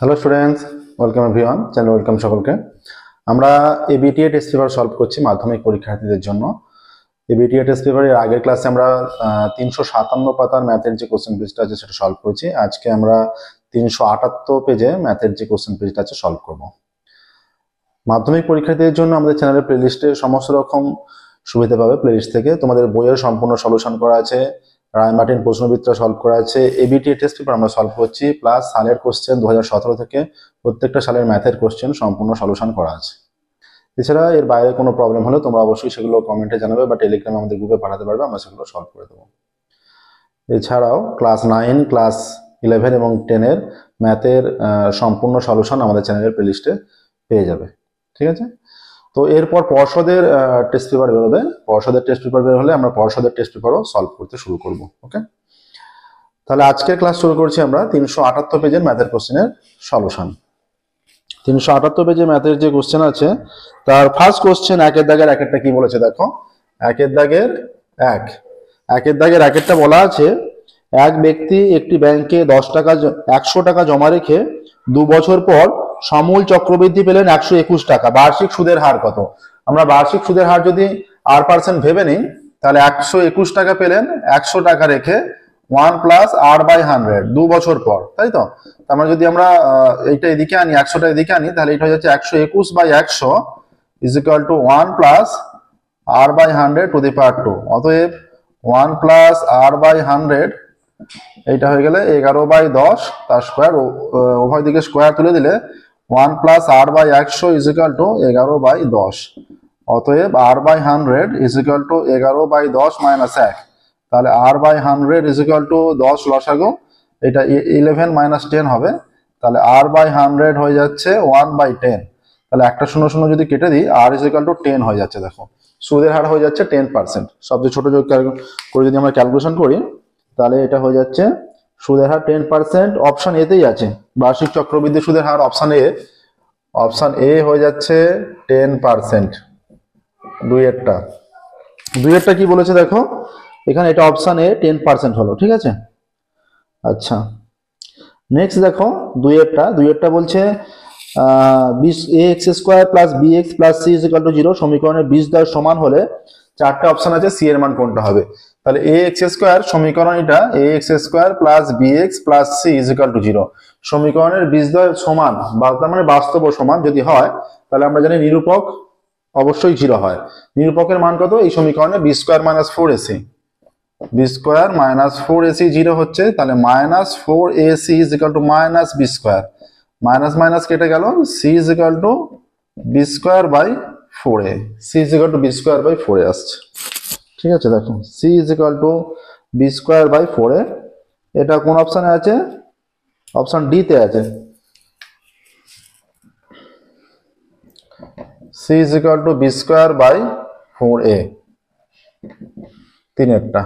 Hello students, welcome everyone, channel welcome সকলকে। আমরা ABTA test paper solve করছি মাধ্যমিক পরীক্ষার্থীদের জন্য। এবিটিএ টেস্ট পেপারের আগের ক্লাসে আমরা 357 পাতার ম্যাথের যে কোশ্চেন পেজটা আছে সেটা সলভ করেছি। আজকে আমরা 378 পেজে ম্যাথের যে কোশ্চেন পেজটা আছে সলভ করব। মাধ্যমিক পরীক্ষার্থীদের জন্য আমাদের চ্যানেলের প্লেলিস্টে সমস্ত রকম সুবিধা পাবে। প্লেলিস্ট থেকে তোমাদের বইয়ের সম্পূর্ণ সলিউশন করা আছে, রায় মার্টিন প্রশ্নবিদ্যা সলভ করা আছে, এবিটিএ টেস্ট পেপার আমরা সলভ করছি, প্লাস সালের কোশ্চেন 2017 থেকে প্রত্যেকটা সালের ম্যাথের কোশ্চেন সম্পূর্ণ সলিউশন করা আছে। এছাড়া এর বাইরে কোনো প্রবলেম হলে তোমরা অবশ্যই সেগুলো কমেন্টে জানাবে বা টেলিগ্রামে আমাদের গ্রুপে পাঠাতে পারবে, আমরা সেগুলো সলভ করে দেবো। এছাড়াও ক্লাস 9, ক্লাস 11 এবং 10-এর ম্যাথের সম্পূর্ণ সলিউশন আমাদের চ্যানেলের প্লেলিস্টে পেয়ে যাবে। ঠিক আছে, তো এরপর পর্ষদের টেস্ট পেপার বেরোবে। পর্ষদের টেস্ট পেপার বের হলে আমরা পর্ষদের টেস্ট পেপারও সলভ করতে শুরু করব। ওকে, তাহলে আজকের ক্লাস শুরু করছি আমরা 378 পেজের ম্যাথের কোশ্চেনের সলিউশন। 378 পেজে ম্যাথের যে কোশ্চেন আছে তার ফার্স্ট কোশ্চেন একের দাগের একেরটা কি বলেছে দেখো। একের দাগের একেরটা বলা আছে, এক ব্যক্তি একটি ব্যাংকে 100 টাকা জমা রেখে 2 বছর পর সমূল চক্রবৃদ্ধি পেলেন 121 টাকা। বার্ষিক সুদের হার কত? আমরা বার্ষিক সুদের হার যদি r% ভেবে নিই তাহলে 121 টাকা পেলেন 100 টাকা রেখে 1 প্লাস r/100 2 বছর পর, তাই তো? আমরা যদি আমরা এইটা এদিকে আনি, 100টা এদিকে আনি, তাহলে এটা হয়ে যাচ্ছে 121/100 is equal to 1 plus r/100 to the power 2। অতএব 1 প্লাস r/100 এইটা হয়ে গেলে 11/10 তার স্কোয়ার, উভয় দিকে স্কোয়ার তুলে দিলে 1 plus r/100 is equal two 11/10। অতএব r/100 is equal two 11/10 minus 1, তাহলে r/100 ইজ ইকুয়াল টু 10 লসাগু, এটা 11 মাইনাস 10 হবে, তাহলে r/100 হয়ে যাচ্ছে 1/10। তাহলে একটা 0 যদি কেটে দিই r ইজ ইকুয়াল টু 10 হয়ে যাচ্ছে। দেখো সুদের হার হয়ে যাচ্ছে 10%। সবচেয়ে ছোট যোগ করে যদি আমরা ক্যালকুলেশন করি তাহলে এটা হয়ে যাচ্ছে সুদের হার 10%। অপশন এতেই আছে বার্ষিক চক্রবৃদ্ধি সুদের হার, অপশন এ হয়ে যাচ্ছে 10%। দুইয়েরটা কি বলেছে দেখো, এখানে এটা অপশন এ 10% হলো। ঠিক আছে, আচ্ছা নেক্সট দেখো দুইয়েরটা বলছে ax² plus bx plus c is equal two 0 সমীকরণের বীজদ্বয় সমান হলে চারটে অপশন আছে, সি এর মান কোনটা হবে? তাহলে ax² সমীকরণ, এটা ax² plus bx plus c is equal two 0 সমীকরণের বীজদ্বয় সমান বা তার মানে বাস্তব সমান যদি হয় তাহলে আমরা জানি নিরূপক অবশ্যই 0 হয়। নিরূপকের মান কত? এই সমীকরণে b² minus 4ac, b² minus 4ac 0 হচ্ছে, তাহলে minus 4ac is equal two minus b², minus minus কেটে গেল, c is equal two b²/4a, c is equal two b²/4a আসছে। ঠিক আছে, দেখো c is equal two b²/4a, এটা কোন অপশনে আছে? অপশন ডি তে আছে। c is equal two b²/4a, তিনেরটা।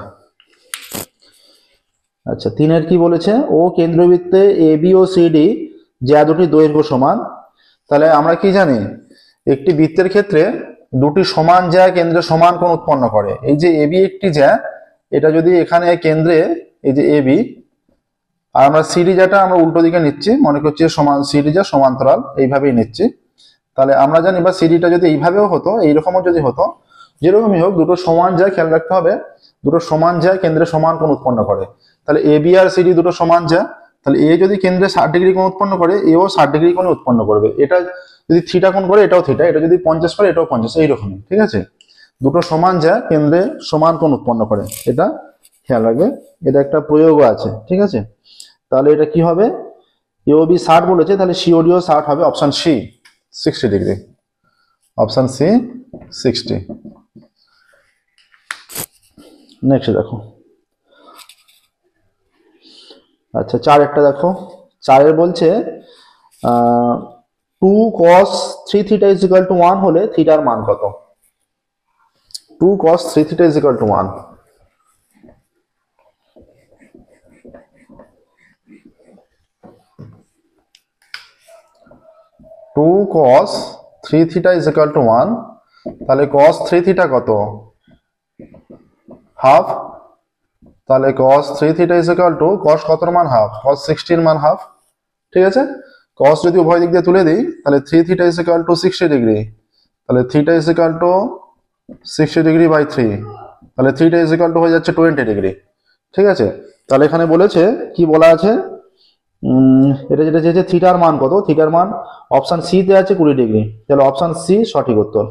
আচ্ছা, তিনের কি বলেছে? ও কেন্দ্রবৃত্তে A B O C D যা দুটি দৈর্ঘ্য সমান। তাহলে আমরা কি জানি, একটি বৃত্তের ক্ষেত্রে দুটি সমান জ্যা কেন্দ্রে সমান কোণ উৎপন্ন করে। এই যে এবি একটি জ্যা, এটা যদি এখানে কেন্দ্রে এই যে এবি, আর আমরা সিডি জ্যাটা আমরা উল্টো দিকে নিচ্ছি, মনে করছি সমান, সিডি জ্যা সমান্তরাল এইভাবেই নিচ্ছি, তাহলে আমরা জানি বা সিডিটা যদি এইভাবেও হতো, এইরকমও যদি হতো, যেরকমই হোক দুটো সমান জ্যা, খেয়াল রাখতে হবে দুটো সমান জ্যা কেন্দ্রে সমান কোণ উৎপন্ন করে। তাহলে এ বি আর সিডি দুটো সমান জ্যা, তাহলে এ যদি কেন্দ্রে 60 ডিগ্রি কোণ উৎপন্ন করে, এও 60 ডিগ্রি কোণ উৎপন্ন করবে। এটা যদি থিটা কোণ করে এটাও থিটা, এটা যদি 50 করে এটাও 50, এইরকমই। ঠিক আছে, দুটো সমান জ্যা কেন্দ্রে সমান কোণ উৎপন্ন করে, এটা খেয়াল রাখবে, এটা একটা প্রয়োগও আছে। ঠিক আছে, তাহলে এটা কি হবে? এওবি 60 বলেছে, তাহলে সিওডিও 60 হবে। Option C 60 degree, option C 60। Next দেখো, আচ্ছা চারেরটা দেখো। চারের বলছে 2 cos 3 theta is equal to 1 হলে থিটার মান কত? 2 cos 3 theta is equal to 1, cos 3 theta is equal to 1, তাহলে cos 3 theta কত? হাফ, তাহলে cos 3 theta is equal to cos কতর মান হাফ? cos 60 এর মান হাফ। ঠিক আছে, কস যদি উভয় দিক দিয়ে তুলে দিই তাহলে 3 theta is equal to 60 degree, তাহলে theta is equal to 60 degree by 3, তাহলে থিটা ইজ ইকুয়াল টু হয়ে যাচ্ছে 20 ডিগ্রি। ঠিক আছে, তাহলে এখানে বলেছে কি বলা আছে, এটা যেটা চেয়েছে থিটার মান কত, থিটার মান অপশন সি তে আছে 20 ডিগ্রি, তাহলে অপশন সি সঠিক উত্তর।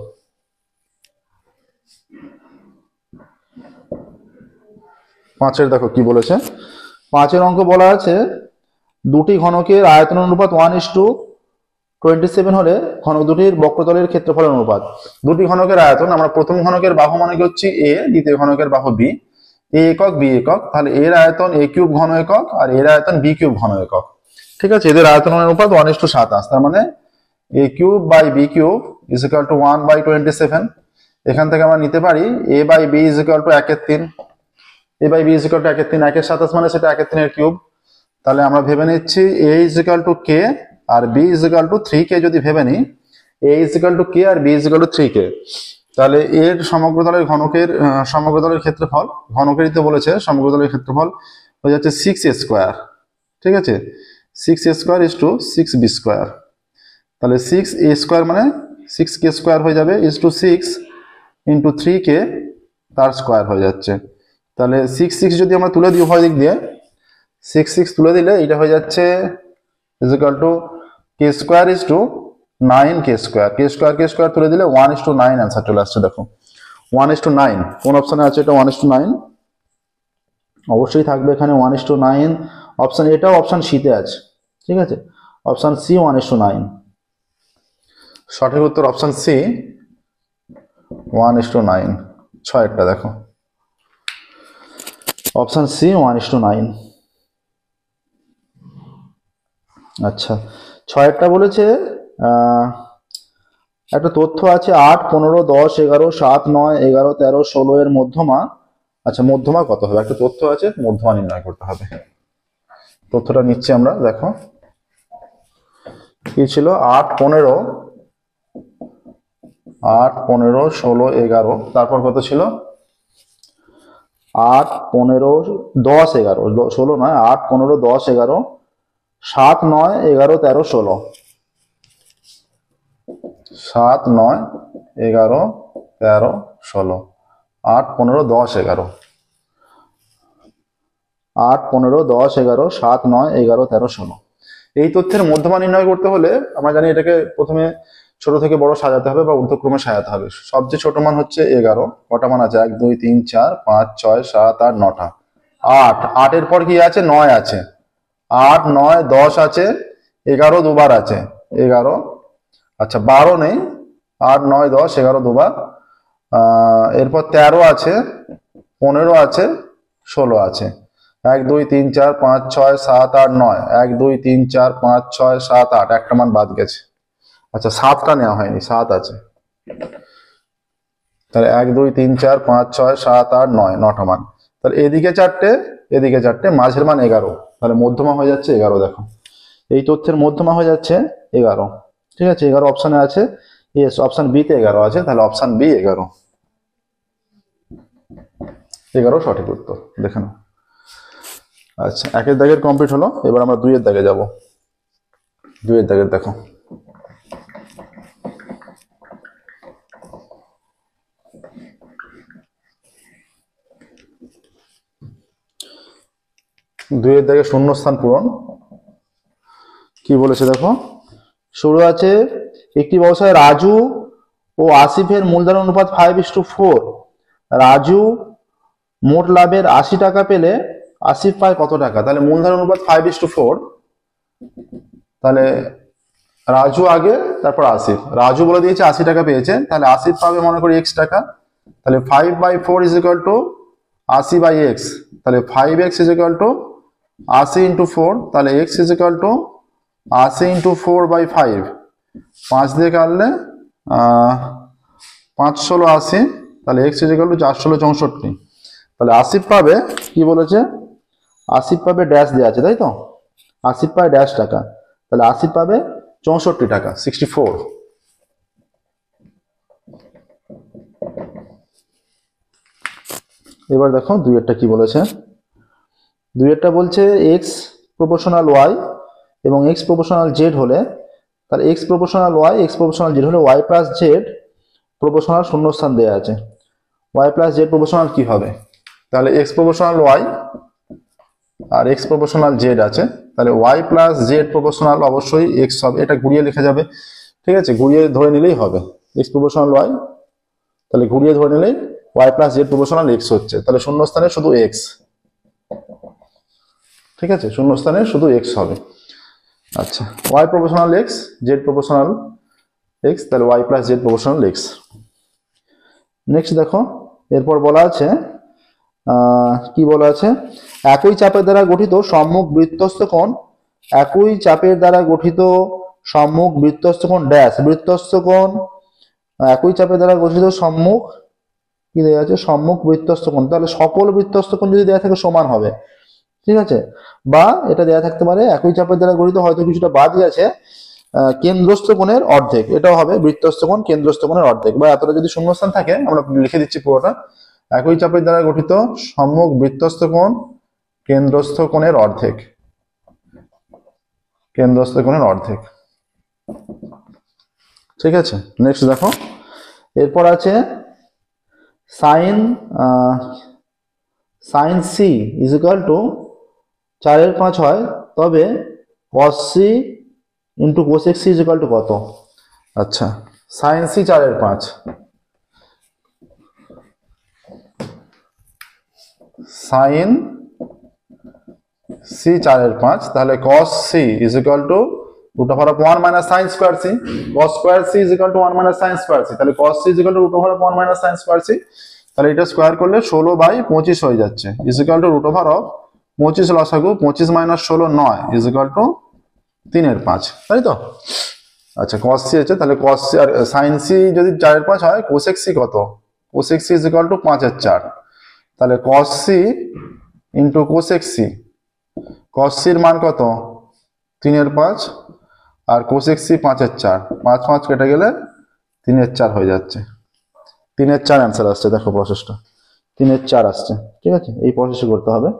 পাঁচের দেখো কি বলেছে, পাঁচের অঙ্ক বলা আছে দুটি ঘনকের আয়তন অনুপাত 1:27 হলে ঘনক দুটির বক্রতলের ক্ষেত্রফলের অনুপাত। দুটি ঘনকের আয়তন, আমরা প্রথম ঘনকের বাহু মানে কি হচ্ছে এ, দ্বিতীয় ঘনকের বাহু বি, এ একক বি একক, তাহলে এর আয়তন এ কিউব ঘন একক আর এর আয়তন বি কিউব ঘন একক। ঠিক আছে, এদের আয়তন অনুপাত 1:27, তার মানে A cube by B cube is equal to 1/27। এখান থেকে আমরা নিতে পারি A by B is equal to 1/3, A by B is equal to 1/3, 1/27 মানে সেটা 1/3 এর কিউব। তাহলে আমরা ভেবে নিচ্ছি A is equal to K আর B is equal to 3k, যদি ভেবে নিই A is equal to K আর B is equal to 3k, তাহলে এর সমগ্রতলের ঘনকের সমগ্রতলের ক্ষেত্রফল, ঘনকেরই তো বলেছে সমগ্রতলের ক্ষেত্রফল হয়ে যাচ্ছে 6a স্কোয়ার। ঠিক আছে, 6a square is two 6b square, তাহলে 6a স্কোয়ার মানে 6k স্কোয়ার হয়ে যাবে ইজ টু 6 ইন্টু 3k তার স্কোয়ার হয়ে যাচ্ছে। তাহলে 6 যদি আমরা তুলে দিই উভয় দিক দিয়ে, 6 তুলে দিলে এটা হয়ে যাচ্ছে is equal to K square is to 9k square, K square তুলে দিলে 1:9 অ্যান্সার চলে আসছে। দেখো 1:9 কোন অপশনে আছে, এটা 1:9 অবশ্যই থাকবে এখানে 1:9 অপশন, এটাও অপশন সিতে আছে। ঠিক আছে, অপশন সি 1:9, সঠিক উত্তর অপশন সি 1:9। ছয়টা দেখো অপশন সি 1:9। আচ্ছা, ছয়টা বলেছে একটা তথ্য আছে 8, 15, 10, 11, 7, 9, 11, 13, 16 এর মধ্যমা। আচ্ছা, মধ্যমা কত হবে, একটা তথ্য আছে মধ্যমা নির্ণয় করতে হবে। তথ্যটা নিচ্ছি আমরা, দেখো কি ছিল, 8, 15, 16, 11, তারপর কত ছিল 8, 15, 10, 11, 16 নয়, 8, 15, 10, 11, 7, 9, 11, 13, 16, 7, 9, 11, 13, 16, 8, 15, 10, 11, 8, 15, 10, 11, 7, 9, 11, 13, 16। এই তথ্যের মধ্যমা নির্ণয় করতে হলে আমরা জানি এটাকে প্রথমে ছোট থেকে বড় সাজাতে হবে বা ঊর্ধ্বক্রমে সাজাতে হবে। সবচেয়ে ছোট মান হচ্ছে 11, কটা মান আছে 1, 2, 3, 4, 5, 6, 7, 8, 9টা, 8 এর পর কি আছে 9 আছে, 8, 9, 10 আছে, 11 দুবার আছে 11, আচ্ছা 12 নেই, 8, 9, 10, 11 দুবার, এরপর 13 আছে, 15 আছে, 16 আছে, 1, 2, 3, 4, 5, 6, 7, 8, 9, 1, 2, 3, 4, 5, 6, 7, 8, একটা মান বাদ গেছে। আচ্ছা 7টা নেওয়া হয়নি, 7 আছে, তাহলে 1, 2, 3, 4, 5, 6, 7, 8, 9, 9টা মান। তাহলে এদিকে 4টে এদিকে 4টে, মাঝের মান 11, তাহলে মধ্যমা হয়ে যাচ্ছে 11। দেখো এই তথ্যের মধ্যমা হয়ে যাচ্ছে 11। ঠিক আছে, 11 অপশনে আছে, ইয়েস অপশন বি তে 11 আছে, তাহলে অপশন বি 11, 11 সঠিক উত্তর। দেখে নাও। আচ্ছা, 1-এর দাগের কমপ্লিট হলো, এবার আমরা 2-এর দাগে যাব। 2-এর দাগের দেখো, দুইয়ের দাগে শূন্যস্থান পূরণ। কি বলেছে দেখো, শুরু আছে একটি ব্যবসায় রাজু ও আসিফের মূলধন অনুপাত 5:4। রাজু মোট লাভের 80 টাকা পেলে আসিফ পায় কত টাকা? তাহলে মূলধন অনুপাত 5:4, তাহলে রাজু আগে তারপর আসিফ। রাজু বলে দিয়েছে 80 টাকা পেয়েছে, তাহলে আসিফ পাবে মনে করি x টাকা, তাহলে 5/4 ইজ ইকুয়াল টু 80/x, তাহলে 5x is equal two 80 into 4, তাহলে x is equal two 80 into 4/5, 5 দিয়ে কাটলে 5 ষোলো 80, তাহলে x ইজ ইকুয়াল টু 4 ষোলো 64। তাহলে আসিফ পাবে কি বলেছে, আসিফ পাবে ড্যাশ দেওয়া আছে তাই তো, আসিফ পায় ড্যাশ টাকা, তাহলে আসিফ পাবে 64 টাকা, 64। এবার দেখো 2-এরটা কি বলেছে। 2-এরটা বলছে x প্রপোর্শনাল y এবং এক্স প্রপোর্শনাল জেড হলে, তাহলে X proportional Y, X proportional Z হলে ওয়াই প্লাস জেড প্রপোর্শনাল শূন্যস্থান দেওয়া আছে। ওয়াই প্লাস জেড প্রপোর্শনাল কি হবে? তাহলে এক্স প্রপোর্শনাল ওয়াই আর এক্স প্রপোর্শনাল জেড আছে, তাহলে ওয়াই প্লাস জেড প্রপোর্শনাল অবশ্যই এক্স হবে। এটা ঘুরিয়ে লেখা যাবে, ঠিক আছে, ঘুরিয়ে ধরে নিলেই হবে এক্স প্রপোর্শনাল ওয়াই, তাহলে ঘুরিয়ে ধরে নিলেই Y plus Z proportional X হচ্ছে। তাহলে শূন্যস্থানে শুধু এক্স, ঠিক আছে, শূন্যস্থানে শুধু এক্স হবে। আচ্ছা, Y proportional X, Z proportional X, তাহলে Y plus Z proportional X. Next দেখো, এরপর বলা আছে কি বলা আছে, একই চাপের দ্বারা গঠিত সম্মুখ বৃত্তস্থ কোণ, একই চাপের দ্বারা গঠিত সম্মুখ বৃত্তস্থ কোণ ড্যাশ, বৃত্তস্থ কোণ একই চাপের দ্বারা গঠিত সম্মুখ কি দেওয়া আছে, সম্মুখ বৃত্তস্থ কোণ, তাহলে সকল বৃত্তস্থ কোণ যদি দেওয়া থাকে সমান হবে, ঠিক আছে, বা এটা দেওয়া থাকতে পারে একই চাপের দ্বারা গঠিত, হয়তো কিছুটা বাদ গেছে, কেন্দ্রস্থ কোণের অর্ধেক, এটাও হবে বৃত্তস্থ কোণ কেন্দ্রস্থ কোণের অর্ধেক, বা এতটা যদি শূন্যস্থান থাকে আমরা লিখে দিচ্ছি পুরোটা, একই চাপের দ্বারা গঠিত সম্মুখ বৃত্তস্থ কোণ কেন্দ্রস্থ কোণের অর্ধেক, কেন্দ্রস্থ কোণের অর্ধেক, ঠিক আছে। নেক্সট দেখো, এরপর আছে sine sine C is equal to 4/5 হয়, তবে cos c into cosec C is equal to কত? আচ্ছা, সাইন সি 4/5, সাইন সি 4/5, তাহলে cos c is equal to √1 minus sine square C, cos square C is equal to 1 minus sine square C, তাহলে cos c is equal to √1 minus sine square C, তাহলে এটা square করলে 16/25 হয়ে যাচ্ছে, is equal to √25 লসাগু 25 minus 16 9 is equal two 3/5, তাই তো? আচ্ছা, cos c আছে, তাহলে cos c আর sin c যদি 4/5 হয়, cosec c কত? cosec c is equal two 5/4, তাহলে cos c into cosec c, cos c এর মান কত? 3/5, আর cosec c 5/4, 5 কেটে গেলে 3/4 হয়ে যাচ্ছে, 3/4 অ্যান্সার আসছে। দেখো প্রসেসটা 3/4 আসছে, ঠিক আছে, এই প্রসেসে করতে হবে।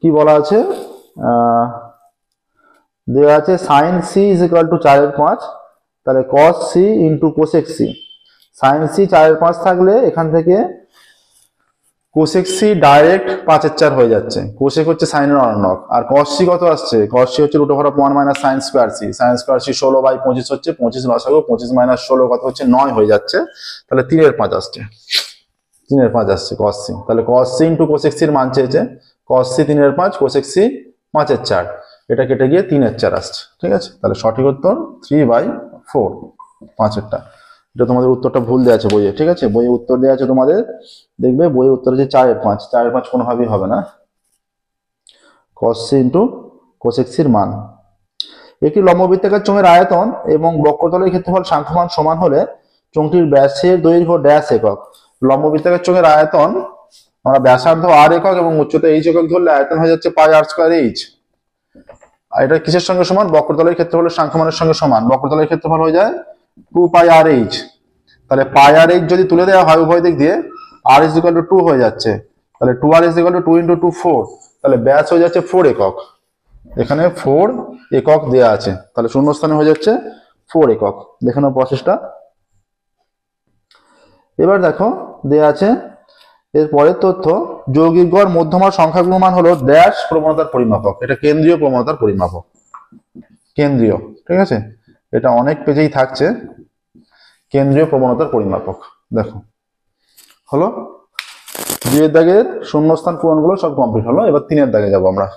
কি বলা আছে, দেওয়া আছে sine C is equal to 4/5, তাহলে cos c into cosec C, sine C 4/5 থাকলে এখান থেকে কোসেক সি ডাইরেক্ট 5/4 হয়ে যাচ্ছে, কোসেক হচ্ছে সাইনের অনক, আর cos c কত আসছে? cos c হচ্ছে √1 minus sine square C, sine square C 16/25 হচ্ছে, 25 লসাগু 25 মাইনাস 16 কত হচ্ছে? 9 হয়ে যাচ্ছে, তাহলে 3/5 আসছে, 3/5 আসছে cos c, তাহলে cos c into cosec C এর মান চেয়েছে, cos c 3/5, কোসেক সি 5/4, এটা কেটে গিয়ে 3/4 আসছে, ঠিক আছে, তাহলে সঠিক উত্তর 3/4, 5-এরটা। এটা তোমাদের উত্তরটা ভুল দেওয়া আছে বইয়ে, ঠিক আছে, বইয়ে উত্তর দেওয়া আছে তোমাদের, দেখবে বইয়ে উত্তর হচ্ছে 4/5, 4/5 কোনোভাবেই হবে না, cos c into cosec C এর মান। একটি লম্ববৃত্তাকার চোঙের আয়তন এবং বক্রতলের ক্ষেত্রফল সাংখ্যমান সমান হলে চোঙটির ব্যাসের দৈর্ঘ্য ড্যাশ একক। লম্ববৃত্তাকার চোঙের আয়তন, আমরা ব্যাসার্ধ r একক এবং উচ্চতা h একক ধরলে আয়তন হয়ে যাচ্ছে πr²h, আর এটা কিসের সঙ্গে সমান? বক্রতলের ক্ষেত্রফলের সাংখ্যমানের সঙ্গে সমান, বক্রতলের ক্ষেত্রফল হয়ে যায় 2πrh, তাহলে πrh যদি তুলে দেওয়া হয় উভয় দিক দিয়ে, r ইজ ইকুয়াল টু 2 হয়ে যাচ্ছে, তাহলে 2r is equal two 2 into 2 4, তাহলে ব্যাস হয়ে যাচ্ছে 4 একক, এখানে 4 একক দেওয়া আছে, তাহলে শূন্যস্থানে হয়ে যাচ্ছে 4 একক। দেখে নাও প্রসেসটা। এবার দেখো দেওয়া আছে এর পরের তথ্য, যৌগিক গড় মধ্যমার সংখ্যাগুলো মান হলো ড্যাশ প্রবণতার পরিমাপক, এটা কেন্দ্রীয় প্রবণতার পরিমাপক, কেন্দ্রীয়, ঠিক আছে, এটা অনেক পেজেই থাকছে, কেন্দ্রীয় প্রবণতার পরিমাপক। দেখো হলো, 2 এর দাগের শূন্যস্থান পূরণগুলো সব কমপ্লিট হলো, এবার 3 এর দাগে যাবো আমরা।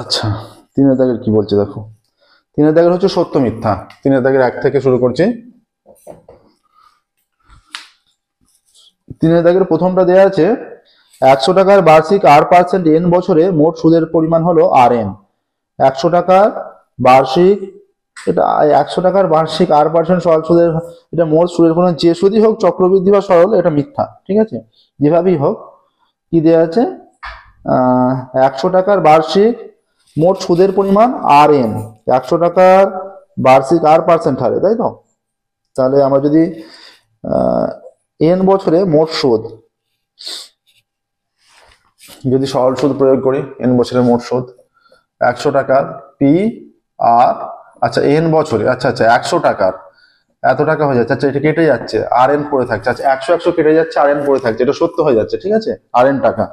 আচ্ছা, 3 এর দাগের কি বলছে দেখো, 3 এর দাগের হচ্ছে সত্য মিথ্যা, 3 এর দাগের 1 থেকে শুরু করছি। 3 এর দাগের প্রথমটা দেওয়া আছে 100 টাকার বার্ষিক r% n বছরে মোট সুদের পরিমাণ হলো rn। 100 টাকার বার্ষিক, এটা 100 টাকার বার্ষিক r% সরল সুদের, এটা মোট সুদের পরিমাণ, যে সুদই হোক চক্রবৃদ্ধি বা সরল, এটা মিথ্যা, ঠিক আছে, যেভাবেই হোক। কি দেওয়া আছে, 100 টাকার বার্ষিক মোট সুদের পরিমাণ আর এন, 100 টাকার বার্ষিক R% হারে, তাই তো? তাহলে আমরা যদি এন বছরে মোট সুদ, যদি সরল সুদ প্রয়োগ করি, এন বছরে মোট সুদ 100 টাকার পি আর, আচ্ছা এন বছরে, আচ্ছা 100 টাকার এত টাকা হয়ে যাচ্ছে, আচ্ছা এটা কেটে যাচ্ছে, আর এন পড়ে থাকছে, আচ্ছা 100 কেটে যাচ্ছে, আর এন পড়ে থাকছে, এটা সত্য হয়ে যাচ্ছে, ঠিক আছে? আর এন টাকা,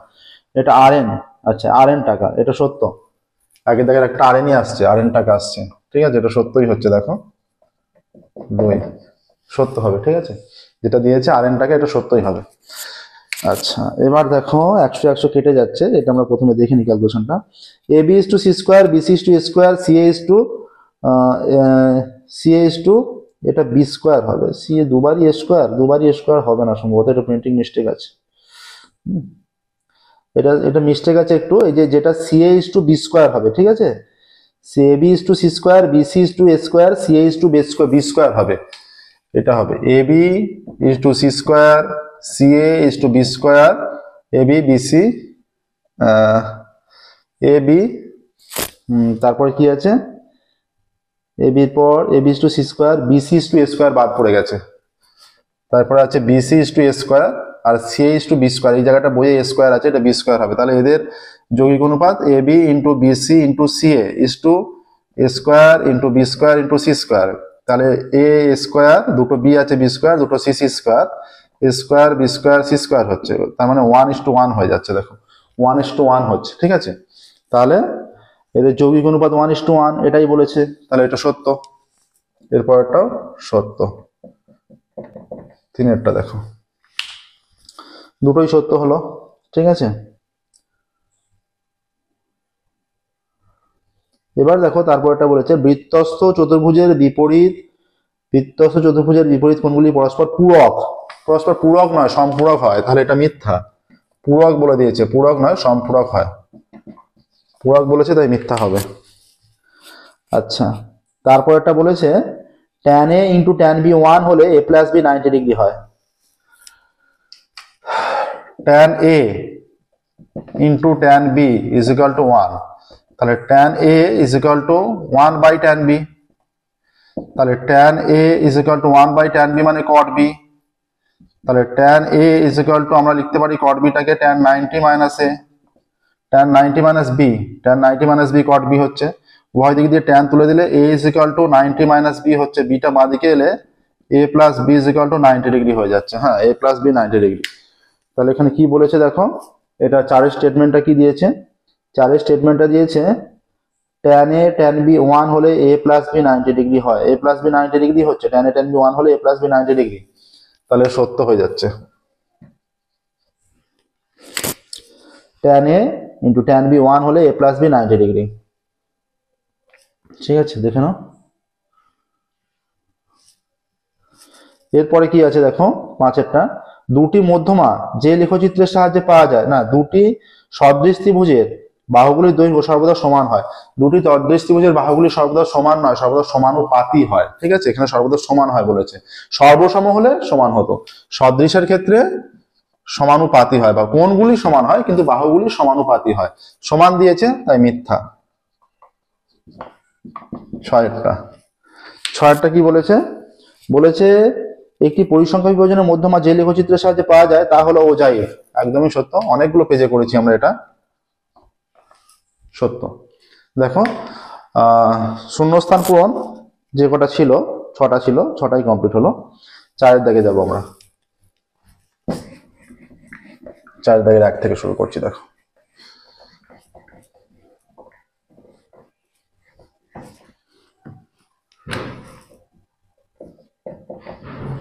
এটা আর এন, আচ্ছা আর এন টাকা, এটা সত্য, আগে দেখে একটা আর এনই আসছে, আর এন টাকা আসছে, ঠিক আছে? এটা সত্যই হচ্ছে, দেখো 2 সত্য হবে, ঠিক আছে? যেটা দিয়েছে আর এন টাকা, এটা সত্যই হবে। আচ্ছা এবার দেখো 100 কেটে যাচ্ছে, এটা আমরা প্রথমে দেখে নিই ক্যালকুলেশনটা। A B is to C square, B C is to A square, C A is to এটা বি স্কোয়ার হবে, সি এ দুবারই এ স্কোয়ার হবে না সম্ভবত, এটা প্রিন্টিং মিস্টেক আছে, এটা মিস্টেক আছে একটু, এই যেটা C A is to B square হবে, ঠিক আছে? C A B is to C square, B C is to A square, C A is to B square হবে, এটা হবে A B is to C square, C A is to B square, A B B C A B, তারপরে কি আছে, A বির পর A B is to C square, B C is to A square বাদ পড়ে গেছে, তারপরে আছে B C is to A square, আর C A is to B square, এই জায়গাটা বইয়ে এ স্কোয়ার আছে, এটা বি স্কোয়ার হবে, তাহলে এদের যৌগিক অনুপাত A B into B C into C A is to A square into B square into C square, তাহলে এ স্কোয়ার, দুটো বি আছে বি স্কোয়ার, দুটো C C square, A square B square C square হচ্ছে, তার মানে 1:1 হয়ে যাচ্ছে, দেখো 1:1 হচ্ছে, ঠিক আছে? তাহলে এদের যৌগিক অনুপাত 1:1, এটাই বলেছে, তাহলে এটা সত্য, এরপরটাও সত্য, তিনেরটা দেখো দুটোই সত্য হলো, ঠিক আছে? এবার দেখো তারপরটা বলেছে বৃত্তস্থ চতুর্ভুজের বিপরীত কোণগুলি পরস্পর পূরক, পরস্পর পূরক নয় সম্পূরক হয়, তাহলে এটা মিথ্যা, পূরক বলে দিয়েছে, পূরক নয় সম্পূরক হয়, পূরক বলেছে তাই মিথ্যা হবে। আচ্ছা তারপর একটা বলেছে tan a into tan b 1 হলে a প্লাস b 90 ডিগ্রি হয়, tan a into tan b is equal to 1, তাহলে tan a is equal to 1 by tan b, তাহলে tan a is equal to 1 by tan b মানে cot b, তাহলে tan a is equal to আমরা লিখতে পারি cot b টাকে tan 90 minus a, tan 90 minus b, tan 90 minus b cot b হচ্ছে, উভয় দিক দিয়ে tan তুলে দিলে a is equal two 90 minus b হচ্ছে, b টা বাঁ দিকে এলে a plus b is equal two 90 degree হয়ে যাচ্ছে, হ্যাঁ a প্লাস b 90 ডিগ্রি। তাহলে এখানে কি বলেছে দেখো, এটা চারের স্টেটমেন্টটা কি দিয়েছে, চারের স্টেটমেন্টটা দিয়েছে tan a tan b 1 হলে a প্লাস b 90 ডিগ্রি হয়, a প্লাস b 90 ডিগ্রি হচ্ছে, tan a tan b 1 হলে a প্লাস b 90 ডিগ্রি, তাহলে সত্য হয়ে যাচ্ছে, tan a into tan b 1 হলে a প্লাস b 90 ডিগ্রি, ঠিক আছে? দেখে নাও এরপরে কি আছে দেখো, পাঁচেরটা দুটি মধ্যমা যে লেখচিত্রের সাহায্যে পাওয়া যায়, না দুটি সদৃশ ত্রিভুজের বাহুগুলির দৈর্ঘ্য সর্বদা সমান হয়, দুটি সদৃশ ত্রিভুজের বাহুগুলি সর্বদা সমান নয়, সর্বদা সমানুপাতি হয়, ঠিক আছে? এখানে সর্বদা সমান হয় বলেছে, সর্বসম হলে সমান হতো, সদৃশের ক্ষেত্রে সমানুপাতি হয়, বা কোণগুলি সমান হয় কিন্তু বাহুগুলি সমানুপাতি হয়, সমান দিয়েছে তাই মিথ্যা। ছয়েরটা কি বলেছে, বলেছে একটি পরিসংখ্যা বিভাজনের মধ্যমা যে লেখচিত্রের সাহায্যে পাওয়া যায় তা হলো ওজাইফ, একদমই সত্য, অনেকগুলো পেজে করেছি আমরা, এটা সত্য। দেখো শূন্যস্থান পূরণ যে কটা ছিল, ছটা ছিল, ছটাই কমপ্লিট হলো। চারের দাগে যাবো আমরা, চারের দাগের 1 থেকে শুরু করছি, দেখো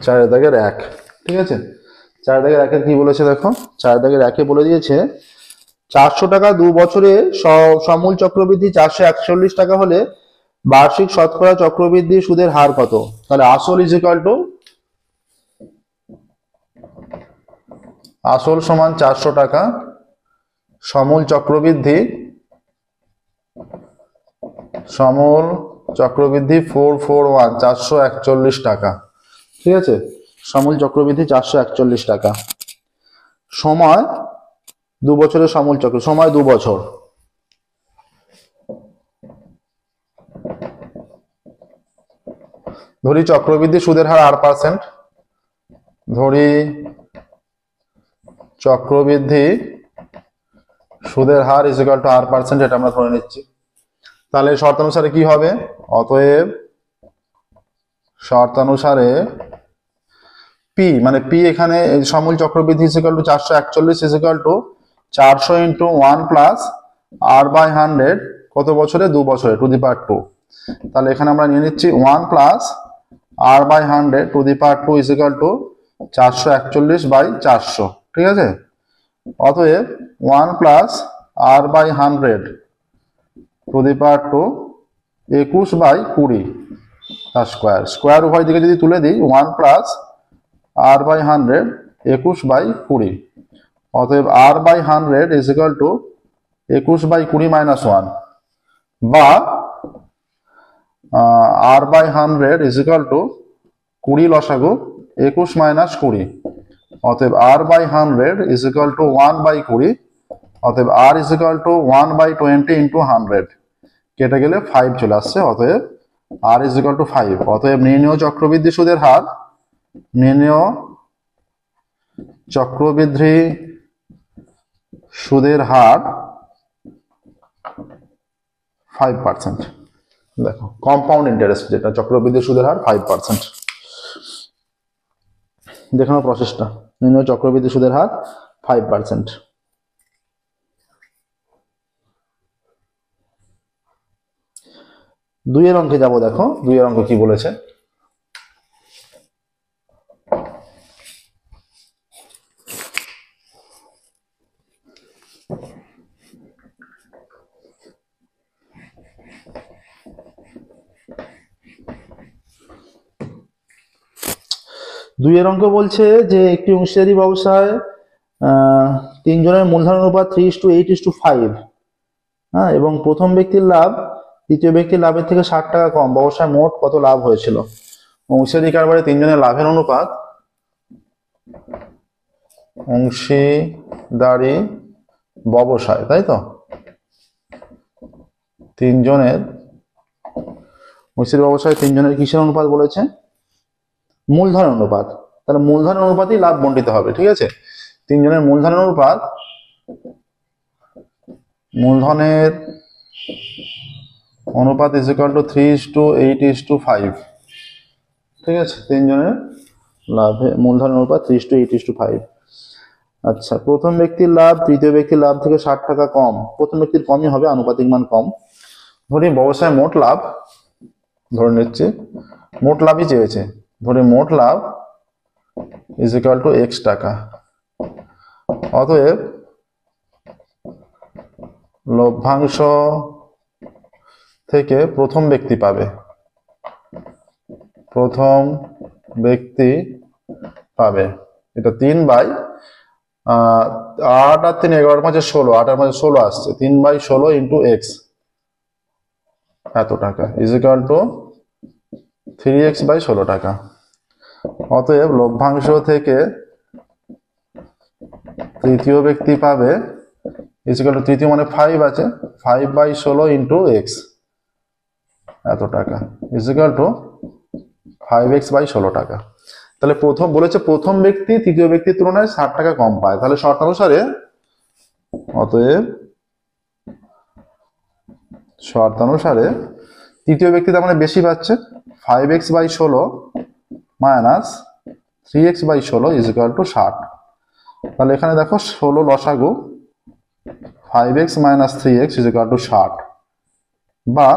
চারের দাগের 1, ঠিক আছে? চারের দাগের 1 কি বলেছে দেখো, চারের দাগের 1 বলে দিয়েছে 400 টাকা 2 বছরে সমূল চক্রবৃদ্ধি 441 টাকা হলে বার্ষিক শতকরা চক্রবৃদ্ধি সুদের হার কত? তাহলে আসল ইজ ইকুয়াল টু আসল সমান 400 টাকা, সমূল চক্রবৃদ্ধি 441 441 টাকা, ঠিক আছে? সমূল চক্রবৃদ্ধি 441 টাকা, সময় 2 বছরের সমূল চক্র, সময় 2 বছর, ধরি চক্রবৃদ্ধি সুদের হার 8%, ধরি চক্রবৃদ্ধি সুদের হার ইজ ইকুয়াল টু 8%, এটা আমরা ধরে নিচ্ছি। তাহলে শর্তানুসারে কি হবে? অতএব শর্তানুসারে পি, মানে পি এখানে সমূল চক্রবৃদ্ধি is equal two 441 is equal two 400 into 1 plus r/100 কত বছরে? 2 বছরে, টু দি পাওয়ার 2। তাহলে এখানে আমরা নিয়ে নিচ্ছি 1 plus r/100 to the power 2 is equal two 441/400, ঠিক আছে? অতএব 1 plus r/100 to the power 2 21/20 তার স্কোয়ার। স্কোয়ার উভয় দিকে যদি তুলে দিই 1 প্লাস r/100 21/20, অতএব r/100 is equal two 21/20 minus 1, বা r/100 ইজ ইকুয়াল টু 20 লসাগু 21 মাইনাস 20, অতএব r/100 ইজ ইকুয়াল টু 1/20, অতএব r is equal two 1/20 into 100, কেটে গেলে 5 চলে আসছে, অতএব r ইজ ইকুয়াল টু 5। অতএব নির্ণেয় চক্রবৃদ্ধি সুদের হার, নির্ণেয় চক্রবৃদ্ধি সুদের হার 5%। দেখো কম্পাউন্ড ইন্টারেস্ট, যেটা চক্রবৃদ্ধি সুদের হার 5%। দেখো প্রসেসটা, নির্ণেয় চক্রবৃদ্ধি সুদের হার 5%। দুইয়ের অঙ্কে যাব। দেখো দুইয়ের অঙ্ক কি বলেছে। দুইয়ের অঙ্ক বলছে যে একটি অংশীদারি ব্যবসায় 3 জনের মূলধন অনুপাত 3:8:5, হ্যাঁ, এবং প্রথম ব্যক্তির লাভ তৃতীয় ব্যক্তির লাভের থেকে 60 টাকা কম, ব্যবসায় মোট কত লাভ হয়েছিল? অংশীদারি কারবারে 3 জনের লাভের অনুপাত, অংশীদারি ব্যবসায়, তাই তো 3 জনের অংশীদারি ব্যবসায় 3 জনের কিসের অনুপাত বলেছে? মূলধন অনুপাত। তাহলে মূলধন অনুপাতই লাভ বণ্টিত হবে, ঠিক আছে? 3 জনের মূলধনের অনুপাত, মূলধনের অনুপাত ইজ ইকুয়াল টু 3:8:5, ঠিক আছে? 3 জনের লাভে মূলধনের অনুপাত 3:8:5। আচ্ছা, প্রথম ব্যক্তির লাভ তৃতীয় ব্যক্তির লাভ থেকে 60 টাকা কম, প্রথম ব্যক্তির কমই হবে, আনুপাতিক মান কম। ধরি ব্যবসায় মোট লাভ, ধরে নিচ্ছি মোট লাভই চেয়েছে, ধরে মোট love is equal two x টাকা। অতএব লভ্যাংশ থেকে প্রথম ব্যক্তি পাবে, প্রথম ব্যক্তি পাবে এটা 3/8 আর 3 11 5 16, 8 আর 5 16 আসছে, 3/16 ইন্টু এক্স এত টাকা ইজ ইকুয়াল টু 3x/16 টাকা। অতএব লভ্যাংশ থেকে তৃতীয় ব্যক্তি পাবে ইজ ইকুয়াল টু, তৃতীয় মানে 5 আছে, 5/16 ইন্টু এক্স এত টাকা ইজ ইকুয়াল টু 5x/16 টাকা। তাহলে প্রথম বলেছে প্রথম ব্যক্তি তৃতীয় ব্যক্তির তুলনায় 60 টাকা কম পায়। তাহলে শর্তানুসারে, অতএব শর্তানুসারে তৃতীয় ব্যক্তি তার মানে বেশি পাচ্ছে, 5x/16 minus 3x/16 is equal to 60। তাহলে এখানে দেখো 16 লসাগু 5x minus 3x is equal to 60, বা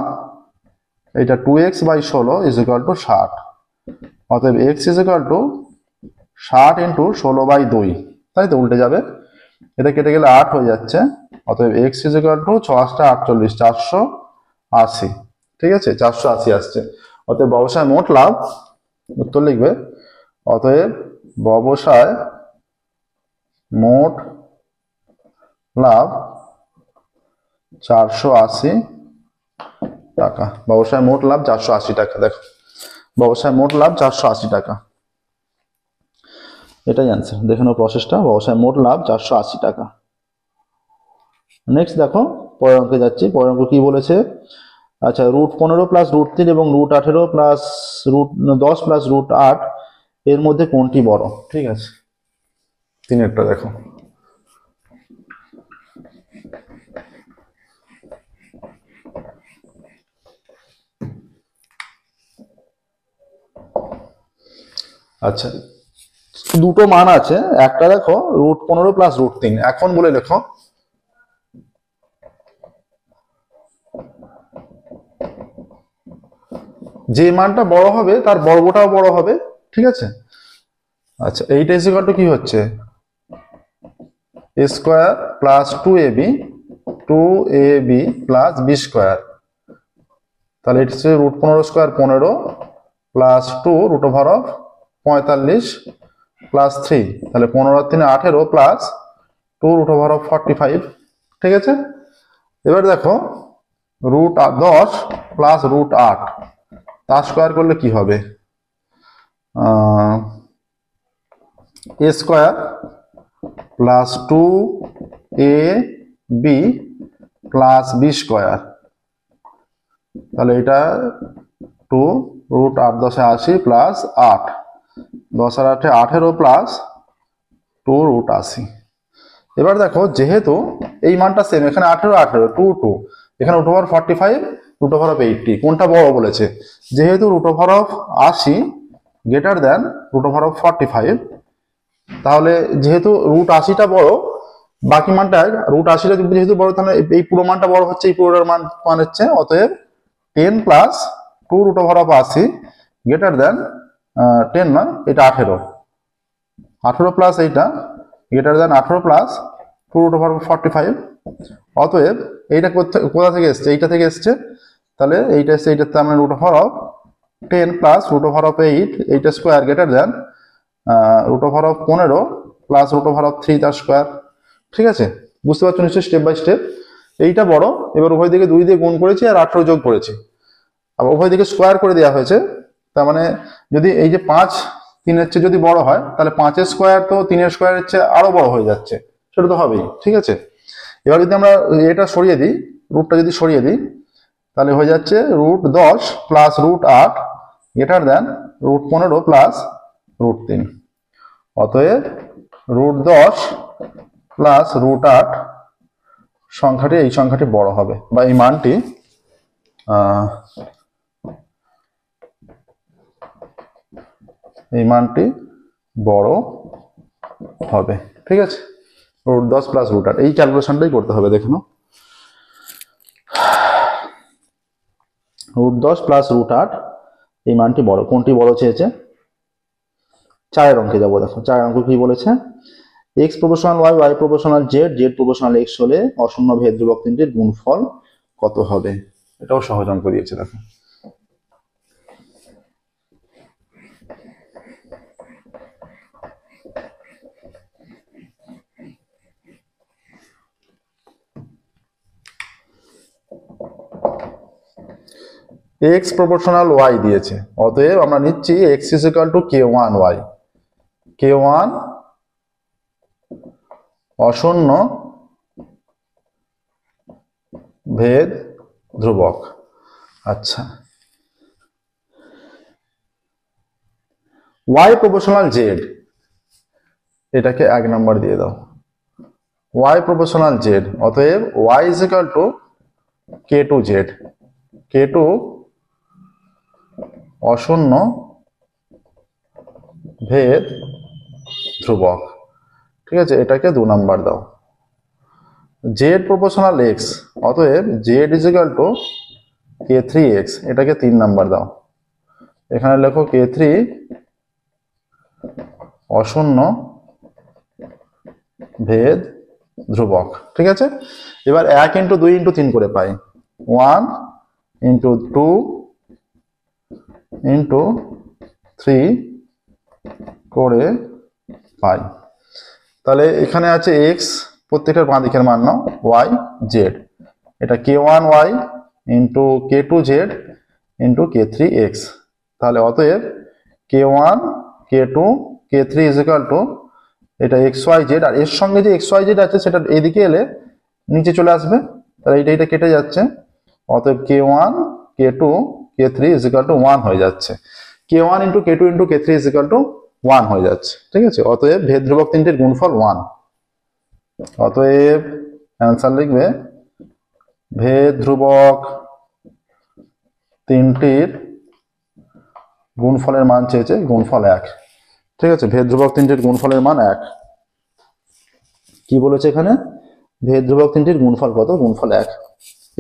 এটা 2x/16 ইজ ইকুয়াল টু 60। অতএব x is equal to 60 into 16/2, তাই তো উল্টে যাবে, এটা কেটে গেলে 8 হয়ে যাচ্ছে। অতএব x ইজ ইকুয়াল টু 6×8=48, 480, ঠিক আছে? 480 আসছে। অতএব ব্যবসায় মোট লাভ, উত্তর লিখবে অতএব ব্যবসায় মোট লাভ 480 টাকা। ব্যবসায় মোট লাভ 480 টাকা। দেখো ব্যবসায় মোট লাভ 480 টাকা, এটাই অ্যান্সার। দেখে নাও প্রসেসটা, ব্যবসায় মোট লাভ 480 টাকা। নেক্সট দেখো পরের অঙ্কে যাচ্ছি। পরের অঙ্ক কি বলেছে? আচ্ছা, √15 প্লাস √3 এবং √18 প্লাস √10 প্লাস √8 এর মধ্যে কোনটি বড়? ঠিক আছে, তিনেরটা দেখো। আচ্ছা, দুটো মান আছে, একটা দেখো √15 প্লাস √3, এখন বলে লেখো যে মানটা বড় হবে তার বর্গটাও বড় হবে। ঠিক আছে, আচ্ছা, এইটা ইকুয়াল টু কি হচ্ছে a square plus 2ab plus b square. তাহলে এটা হচ্ছে √15 স্কয়ার 15 প্লাস 2 √45 প্লাস 3, তাহলে 15 আর 3 18 প্লাস 2 √45। ঠিক আছে, এবার দেখো √10 প্লাস √8 তার স্কয়ার করলে কি হবে? a square plus 2ab plus b square. তাহলে এটা 2 √8 10 80 প্লাস 8, 10 আর 8 18 প্লাস 2 √80। এবার দেখো যেহেতু এই মানটা সেম, এখানে 18 18 2 2, এখানে √45 √80, কোনটা বড় বলেছে? যেহেতু √80 গ্রেটার দেন √45, তাহলে যেহেতু √80টা বড়, বাকি মানটা √80টা যেহেতু বড়, তাহলে এই পুরো মানটা বড় হচ্ছে, এই পুরোটার মান হচ্ছে, অতএব 10 প্লাস 2 √80 গ্রেটার দেন 10 নয়, এটা 18 প্লাস এইটা গ্রেটার দেন 18 প্লাস 2 √45। অতএব এইটা কোথা থেকে এসছে? এইটা থেকে এসছে, তাহলে এইটা এসছে, এইটার তার মানে √10 প্লাস √8 এইটা স্কোয়ার গ্রেটার দেন √15 প্লাস √3 তার স্কোয়ার। ঠিক আছে, বুঝতে পারছো নিশ্চয়ই স্টেপ বাই স্টেপ। এইটা বড়, এবার উভয় দিকে 2 দিয়ে গুণ করেছি আর 18 যোগ করেছি, আবার উভয় দিকে স্কোয়ার করে দেওয়া হয়েছে। তার মানে যদি এই যে 5 3-এর চেয়ে যদি বড় হয়, তাহলে 5-এর স্কোয়ার তো 3-এর স্কোয়ারের চেয়ে আরো বড় হয়ে যাচ্ছে, সেটা তো হবেই। ঠিক আছে, এবার যদি আমরা এটা সরিয়ে দিই, রুটটা যদি সরিয়ে দিই, তাহলে হয়ে যাচ্ছে √10 প্লাস √8 গ্রেটার দেন √15 প্লাস √3। অতএব √10 প্লাস √8 সংখ্যাটি, এই সংখ্যাটি বড় হবে, বা এই মানটি বড় হবে। ঠিক আছে, √10 প্লাস √8, এই ক্যালকুলেশনটাই করতে হবে। দেখুন, √10 প্লাস √8 এই মানটি বড়, কোনটি বড় চেয়েছে? 4 অঙ্কে যাবো। দেখো 4 অঙ্ক কি বলেছে? x proportional y, y proportional z, z proportional x হলে অশূন্য ভেদ ধ্রুবক তিনটির গুণফল কত হবে? এটাও সহজ অঙ্ক দিয়েছে। দেখো x প্রপোর্শনাল y দিয়েছে, অতএব আমরা নিচ্ছি x = k1y। k1 অশূন্য ভেদ ধ্রুবক। আচ্ছা, y প্রপোর্শনাল z, এটাকে 1 নম্বর দিয়ে দাও। y প্রপোর্শনাল z, অতএব y = k2z। k2 অশূন্য ভেদ ধ্রুবক। ঠিক আছে, এটাকে 2 নম্বর দাও। z প্রপোর্শনাল x, অতএব z = k3x, এটাকে 3 নম্বর দাও। এখানে লেখো k3 অশূন্য ভেদ ধ্রুবক। ঠিক আছে, এবার 1 × 2 × 3 করে পাই, 1 × 2 × 3 করে পাই। তাহলে এখানে আছে x, প্রত্যেকটার বাঁ দিকের মান নাও, y z, এটা k1y × k2z × k3x। তাহলে অতএব k1 k2 k3 = এটা xyz, আর এর সঙ্গে যে xyz আছে সেটা এদিকে এলে নিচে চলে আসবে, তাহলে এটা কেটে যাচ্ছে, অতএব k1 k2 k3 is equal to 1 হয়ে যাচ্ছে। k1 into k2 into k3 is equal to 1 হয়ে যাচ্ছে, ঠিক আছে। অতএব ভেদ ধ্রুবক তিনটির গুণফল 1। অতএব অ্যান্সার লিখবে ভেদ ধ্রুবক তিনটির গুণফলের মান চেয়েছে, গুণফল 1, ঠিক আছে। ভেদ ধ্রুবক তিনটির গুণফলের মান 1। কি বলেছে এখানে? ভেদ ধ্রুবক তিনটির গুণফল কত? গুণফল 1।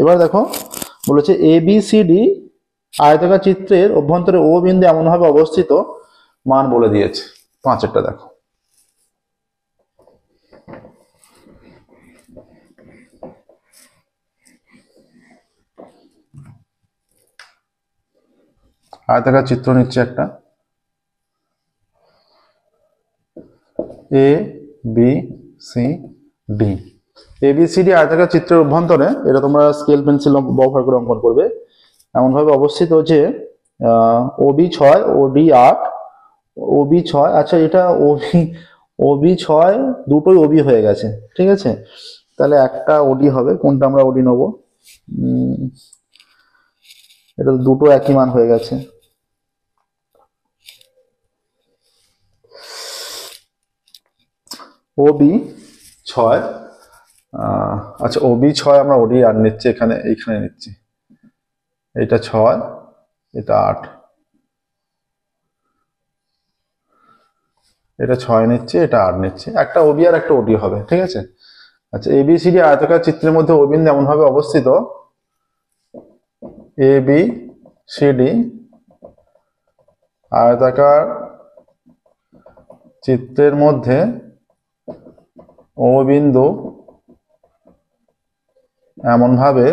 এবার দেখো বলেছে ABCD আয়তাকার চিত্রের অভ্যন্তরে ও বিন্দু এমনভাবে অবস্থিত, মান বলে দিয়েছে। 5-এরটা দেখো। আয়তাকার চিত্র নিচ্ছে একটা, ABCD। ABCD আয়তাকার চিত্রের অভ্যন্তরে, এটা তোমরা স্কেল পেন্সিল ব্যবহার করে অঙ্কন করবে, এমন ভাবে অবস্থিত যে OB 6 OD 8 OB 6, আচ্ছা এটা OB 6 দুটোই OB হয়ে গেছে, ঠিক আছে। তাহলে একটা OD হবে, কোনটা আমরা OD নেব? এটা দুটো একই মান হয়ে গেছে। OB 6, আচ্ছা OB 6 আমরা OD 8 নিচ্ছি, এইখানে নিচ্ছি। এটা 6, এটা 8, এটা 6 নিচ্ছি, এটা 8 নিচ্ছি। একটা OB আর একটা OD হবে, ঠিক আছে। আচ্ছা ABCD আয়তাকার চিত্রের মধ্যে ও বিন্দু এমন ভাবে অবস্থিত, ABCD আয়তাকার চিত্রের মধ্যে ও বিন্দু এমন ভাবে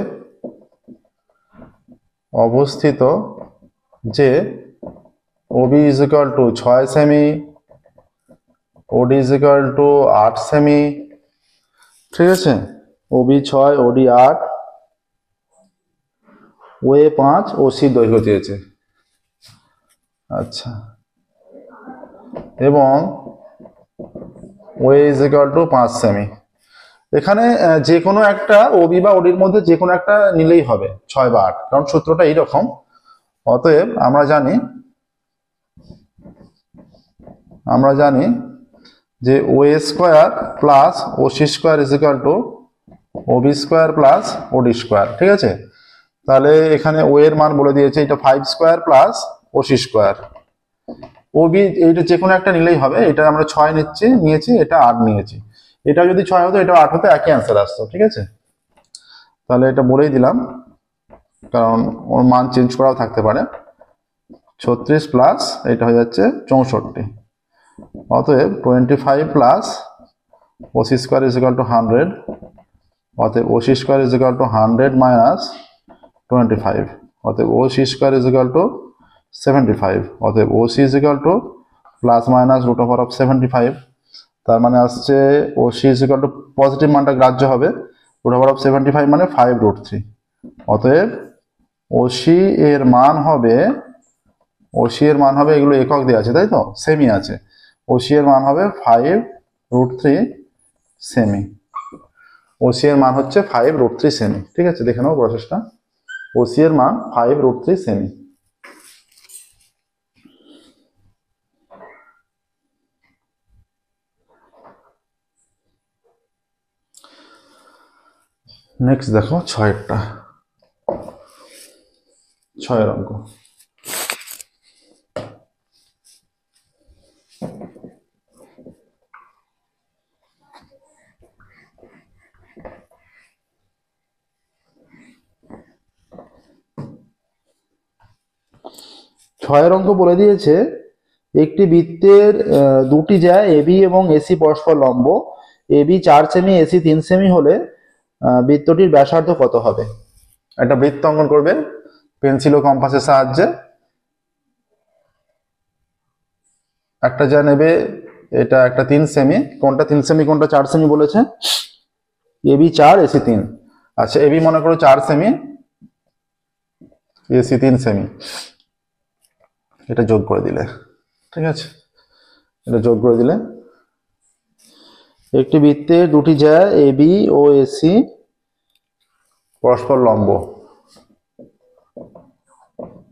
অবস্থিত যে OB is equal two 6 semi, OD is equal two 8 semi, ঠিক আছে। OB 6 OD 8, ওয়ে 5, OC দৈর্ঘ্য চেয়েছে, আচ্ছা, এবং way is equal to 5 semi. এখানে যে কোনো একটা OB বা OD এর মধ্যে যে কোনো একটা নিলেই হবে, 6 বা 8, কারণ সূত্রটা এইরকম। অতএব আমরা জানি যে OA square plus OC square is equal two OB square plus OD square, ঠিক আছে। তাহলে এখানে O এর মান বলে দিয়েছে, এটা 5 square plus OC square. OB এইটা যে কোনো একটা নিলেই হবে, এটা আমরা 6 নিয়েছি, এটা 8 নিয়েছি। এটা যদি 6 হতো, এটা 8 হতো, একই অ্যান্সার আসতো, ঠিক আছে। তাহলে এটা বলেই দিলাম, কারণ ওর মান চেঞ্জ করাও থাকতে পারে। 36 প্লাস এটা হয়ে যাচ্ছে 64। অতএব 25 plus OC square is equal to 100। অতএব OC square is equal to 100 minus 25। অতএব OC square is equal to 75। অতএব OC is equal to plus minus root over of 75। তার মানে আসছে OC is equal to, positive মানটা গ্রাহ্য হবে, root over of 75 মানে 5√3। অতএব OC এর মান হবে, এগুলো একক দেওয়া আছে তাই তো, সেমি আছে। OC এর মান হবে 5√3 সেমি। OC এর মান হচ্ছে 5√3 সেমি, ঠিক আছে। দেখে নাও প্রসেসটা। OC এর মান 5√3 সেমি। নেক্সট দেখো 6-এরটা, 6-এর অঙ্ক। ছয়ের অঙ্ক বলে দিয়েছে একটি বৃত্তের দুটি জ্যা AB এবং AC পরস্পর লম্ব, AB 4 সেমি AC 3 সেমি হলে বৃত্তটির ব্যাসার্ধ কত হবে? একটা বৃত্ত অঙ্কন করবে পেন্সিল ও কম্পাসের সাহায্যে। একটা জ্যা নেবে, এটা একটা 3 সেমি, কোনটা 3 সেমি কোনটা 4 সেমি বলেছে? AB 4 AC 3। আচ্ছা AB মনে করো 4 সেমি, AC 3 সেমি, এটা যোগ করে দিলে, ঠিক আছে। এটা যোগ করে দিলে একটি বৃত্তের দুটি জ্যা AB ও AC পরস্পর লম্ব,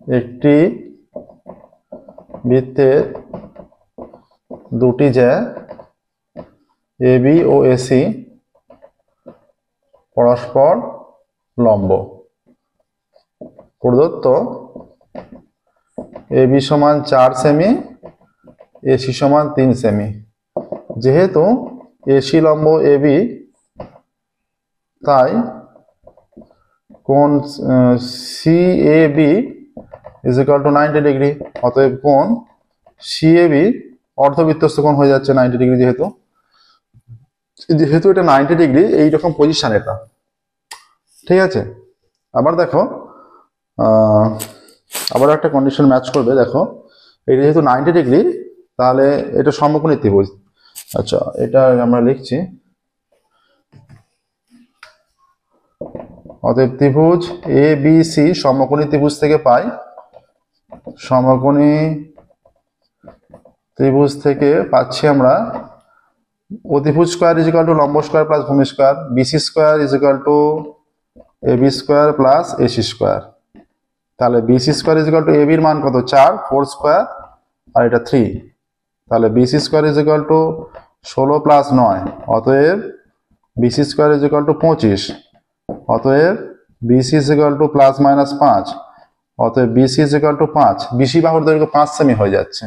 একটি বৃত্তের দুটি জ্যা এবি ও এসি পরস্পর লম্ব। প্রদত্ত এবি সমান 4 সেমি, এসি সমান 3 সেমি। যেহেতু এসি লম্ব এবি, তাই কোণ CAB is equal two 90 degree. অতএব কোণ সিএবি অর্ধবৃত্তস্থ কোণ হয়ে যাচ্ছে 90 ডিগ্রি। যেহেতু এটা 90 ডিগ্রি, এইরকম পজিশন এটা, ঠিক আছে। আবার দেখো, আবার একটা কন্ডিশন ম্যাচ করবে। দেখো, এটা যেহেতু 90 ডিগ্রি, তাহলে এটা সমকোণী ত্রিভুজ। আচ্ছা, এটা আমরা লিখছি, অতএব ত্রিভুজ এ বি সি সমকোণী ত্রিভুজ থেকে পাই, সমকোণী ত্রিভুজ থেকে পাচ্ছি আমরা অতিভুজ স্কয়ার ইজ ইকুয়াল টু লম্ব স্কয়ার প্লাস ভূমি square, BC square is equal to AB square plus AC square. তাহলে BC square is equal to এবির মান কত? 4, 4 স্কয়ার, আর এটা 3। তাহলে BC square is equal to 16 plus 9, অতএব BC square is equal to 25। অতএব BC is equal to plus minus 5, অতএব BC is equal to 5। BC বাহুর দৈর্ঘ্য 5 সেমি হয়ে যাচ্ছে,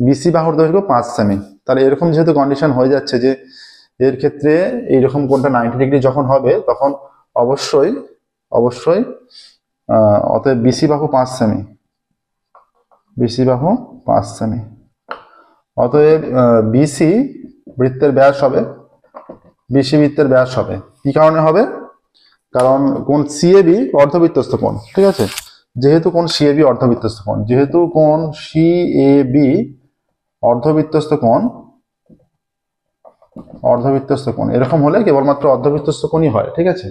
বিসি বাহুর দৈর্ঘ্য 5 সেমি। তাহলে এরকম যেহেতু কন্ডিশন হয়ে যাচ্ছে যে এর ক্ষেত্রে এইরকম কোণটা 90 ডিগ্রি যখন হবে, তখন অবশ্যই অতএব বিসি বাহু 5 সেমি, বিসি বাহু 5 সেমি। অতএব বিসি বৃত্তের ব্যাস হবে, বিসি বৃত্তের ব্যাস হবে। কি কারণে হবে? কারণ কোণ সিএবি অর্ধবৃত্তস্থ কোণ, ঠিক আছে। যেহেতু কোণ সিএবি অর্ধবৃত্তস্থ কোণ, যেহেতু কোণ সিএবি অর্ধবৃত্তস্থ কোণ, এরকম হলে কেবলমাত্র অর্ধবৃত্তস্থ কোণই হয়, ঠিক আছে।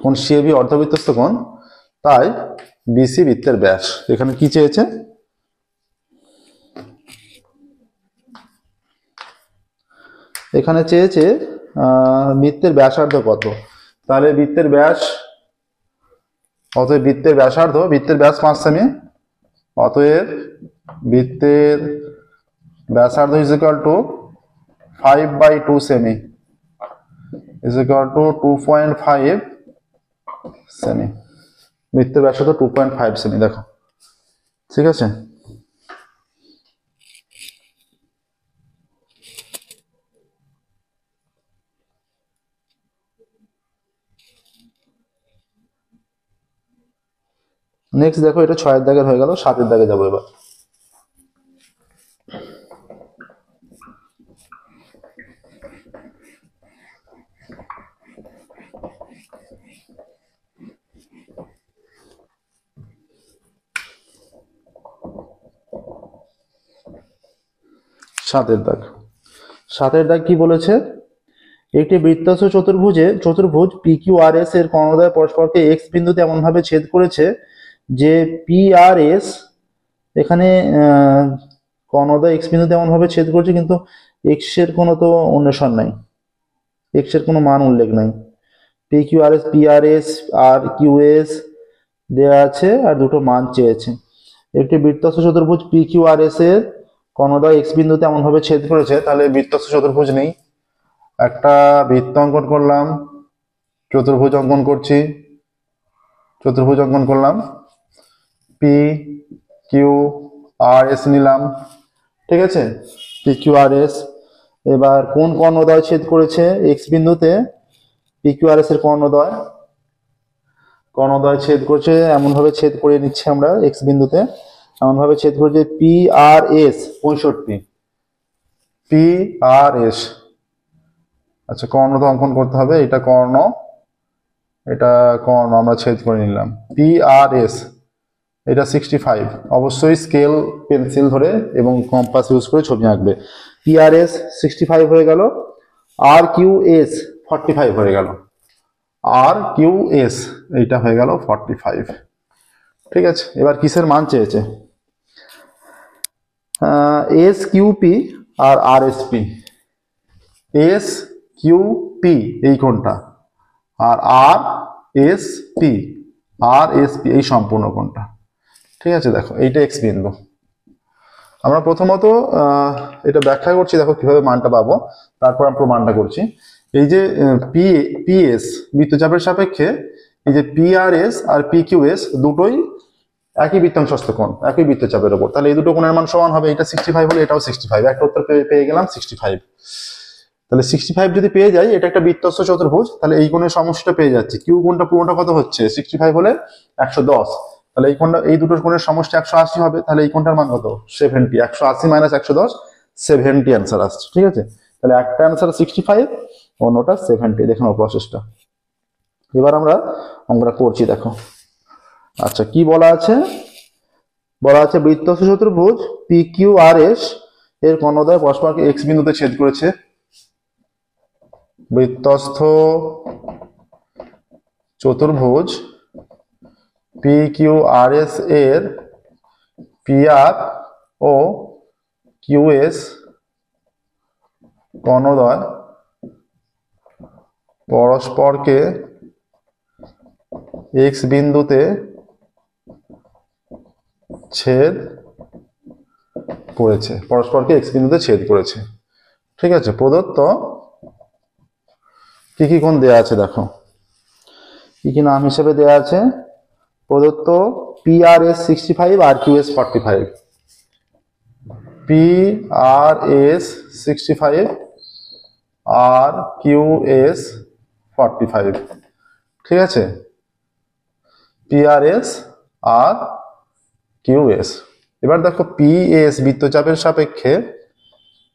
কোণ সিএবি অর্ধবৃত্তস্থ কোণ, তাই বিসি বৃত্তের ব্যাস। এখানে কি চেয়েছে? এখানে চেয়েছে বৃত্তের ব্যাসার্ধ কত। তাহলে বৃত্তের ব্যাস, অতএব বৃত্তের ব্যাসার্ধ, বৃত্তের ব্যাস 5 সেমি, অতএব বৃত্তের ব্যাসার্ধ is equal two 5/2 semi is equal two 2.5 semi. বৃত্তের ব্যাসার্ধ 2.5 সেমি, দেখো, ঠিক আছে। নেক্সট দেখো, এটা 6 দাগের হয়ে গেল, 7 দাগে যাবো এবার। সাতের দাগ কি বলেছে? একটি বৃত্তাংশ চতুর্ভুজ PQRS এর কর্ণদ্বয় পরস্পরকে এক্স বিন্দুতে এমন ভাবে ছেদ করেছে যে PRS, এখানে কর্ণদ্বয় এক্স বিন্দুতে এমন ভাবে ছেদ করেছে, কিন্তু এক্স এর কোনো তো অন্বেষণ নাই, এক্স এর কোনো মান উল্লেখ নাই। PQRS, PRS আর QS দেওয়া আছে, আর দুটো মান চেয়েছে। একটি বৃত্তাংশ চতুর্ভুজ PQRS এর কর্ণদ্বয় এক্স বিন্দুতে এমন ভাবে ছেদ করেছে, তাহলে বৃত্তাংশ চতুর্ভুজ নেই। একটা বৃত্ত অঙ্কন করলাম, চতুর্ভুজ অঙ্কন করছি, চতুর্ভুজ অঙ্কন করলাম, PQRS নিলাম, ঠিক আছে, PQRS। এবার কোন কর্ণদ্বয় ছেদ করেছে এক্স বিন্দুতে? PQRS এর কর্ণদ্বয় ছেদ করছে, এমন ভাবে ছেদ করে নিচ্ছি আমরা এক্স বিন্দুতে, এমন ভাবে ছেদ করেছে PRS 65, PRS। আচ্ছা, কর্ণ তো অঙ্কন করতে হবে, এটা কর্ণ আমরা ছেদ করে নিলাম। PRS এটা 65, অবশ্যই স্কেল পেন্সিল ধরে এবং কম্পাস ইউজ করে ছবি আঁকবে। PRS 65 হয়ে গেল, RQS 45 হয়ে গেল, RQS এইটা হয়ে গেল 45, ঠিক আছে। এবার কিসের মান চেয়েছে? SQP আর RSP। SQP এই কোণটা, আর RSP আর এস পি এই সম্পূর্ণ কোণটা। ঠিক আছে, দেখো এইটা এক্স বিন্দু। আমরা প্রথমত এটা ব্যাখ্যা করছি, দেখো কিভাবে মানটা পাবো, তারপর আমরা প্রমাণটা করছি। এই যে পিএস বৃত্তচাপের সাপেক্ষে এই যে পিআরএস আর পিকিউএস দুটোই একই বৃত্তাংশস্থ কোণ, একই বৃত্তচাপের উপর, তাহলে এই দুটো কোণের মান সমান হবে। এটা 65 হলে এটাও 65, একটা উত্তর পেয়ে গেলাম 65। তাহলে 65 যদি পেয়ে যাই, এটা একটা বৃত্তস্থ চতুর্ভুজ, তাহলে এই কোণের সমষ্টিটা পেয়ে যাচ্ছে। কিউ কোণটা পুরোটা কত হচ্ছে 65 হলে 110, তাহলে এই কোণটা এই দুটোর কোণের সমষ্টি 180 হবে, তাহলে এই কোণটার মান কত 70, 180 মাইনাস 110 70 অ্যান্সার আসছে। ঠিক আছে, তাহলে একটা অ্যান্সার 65, অন্যটা 70। দেখুন প্রসেসটা। এবার আমরা অঙ্কটা করছি, দেখো। আচ্ছা, কি বলা আছে? বলা আছে বৃত্তস্থ চতুর্ভুজ পি কিউ আর এস এর কর্ণদ্বয় পরস্পরকে এক্স বিন্দুতে ছেদ করেছে। বৃত্তস্থ চতুর্ভুজ পি কিউ আর এস এর P R O Q S কর্ণদ্বয় পরস্পরকে এক্স বিন্দুতে ছেদ করেছে, পরস্পরকে এক্স বিন্দুতে ছেদ করেছে। ঠিক আছে, প্রদত্ত কি কি কোণ দেয়া আছে, দেখো কি কি নাম হিসেবে দেয়া আছে। প্রদত্ত পি আর এস 65 আর Q S 45, P R S 65 আর কিউ এস 45। ঠিক আছে, পি আর এস আর কিউ এস। এবার দেখো পি এস বৃত্তচাপের সাপেক্ষে,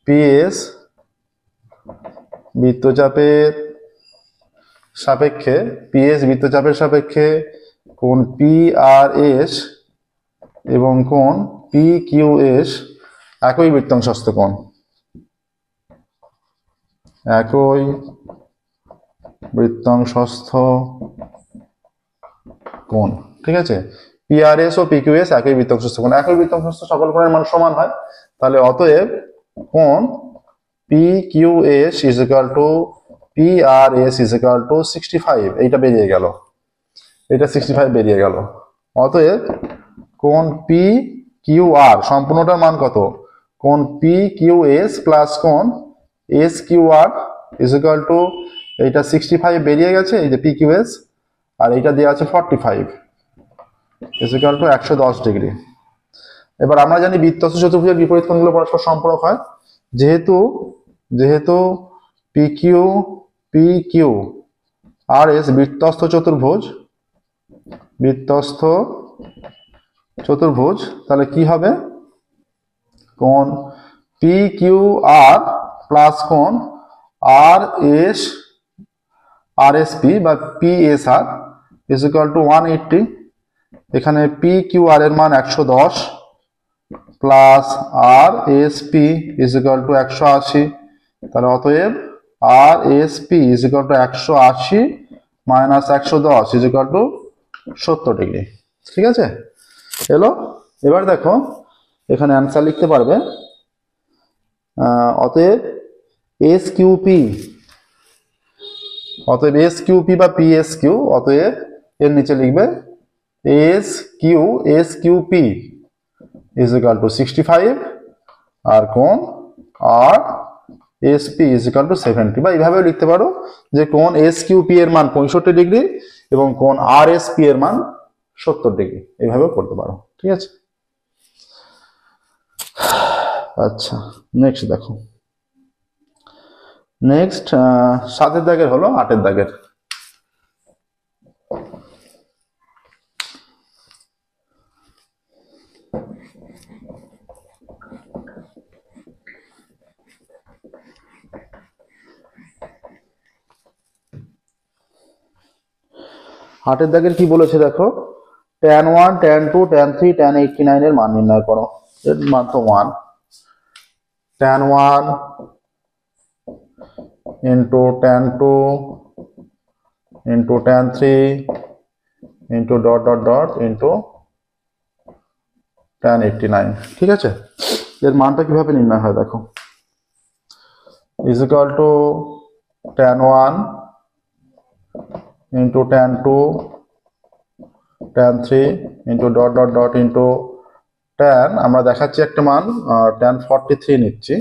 পি এস বৃত্তচাপের সাপেক্ষে, পি এস বৃত্তচাপের সাপেক্ষে কোণ পি আর এস এবং কোণ পি কিউ এস একই বৃত্তাংশস্থ কোণ, একই বৃত্তাংশস্থ কোণ। ঠিক আছে, পিআরএস ও পিকিউএস একই বৃত্তাংশস্থ কোণ, একই বৃত্তাংশস্থ সকল কোণের মান সমান হয়। তাহলে অতএব কোণ P Q S is equal to P R S is equal to 65, এইটা বেরিয়ে গেল, এটা 65 বেরিয়ে গেল। অতএব কোণ পি কিউ আর সম্পূর্ণটার মান কত, কোণ পি কিউ এস প্লাস কোণ S Q R is equal to, এইটা 65 বেরিয়ে গেছে, এই যে পি কিউ এস, আর এইটা দেওয়া আছে 45 ইজ ইকুয়াল টু 110 ডিগ্রি। এবার আমরা জানি বৃত্তস্থ চতুর্ভুজের বিপরীত কোণগুলো পরস্পর সম্পূরক হয়। যেহেতু পি কিউ আর এস বৃত্তস্থ চতুর্ভুজ, তাহলে কি হবে, কোণ পি কিউ আর প্লাস কোণ R S R S P বা P S R is equal to 180। এখানে পি কিউ আর এর মান 110 plus R S P is equal to 180, তাহলে অতএব R S P is equal to 180 minus 110 is equal to 70 degree. ঠিক আছে, এলো। এবার দেখো এখানে অ্যান্সার লিখতে পারবে। অতএব এস কিউপি বা পি এস কিউ, অতএব এর নিচে লিখবে S QP is equal to 65 আর কোণ R S P is equal to 70, বা এইভাবেও লিখতে পারো যে কোণ এস কিউপি এর মান 65 ডিগ্রি এবং কোণ আর এস পি এর মান 70 ডিগ্রি, এইভাবেও করতে পারো। ঠিক আছে, আচ্ছা নেক্সট দেখো। নেক্সট 7 দাগের হলো 8 দাগের। হাটের দাগের কি বলেছে দেখো, tan 1 tan 2 tan 3 tan 89 এর মান নির্ণয় করো। এর মান তো 1, tan 1 into tan 2 into tan 3 into dot dot dot into tan 89। ঠিক আছে, এর মানটা কিভাবে নির্ণয় হয় দেখো, is equal to tan 1 into tan 2 tan 3 into dot dot dot into tan, আমরা দেখাচ্ছি একটা মান tan 43 নিচ্ছি,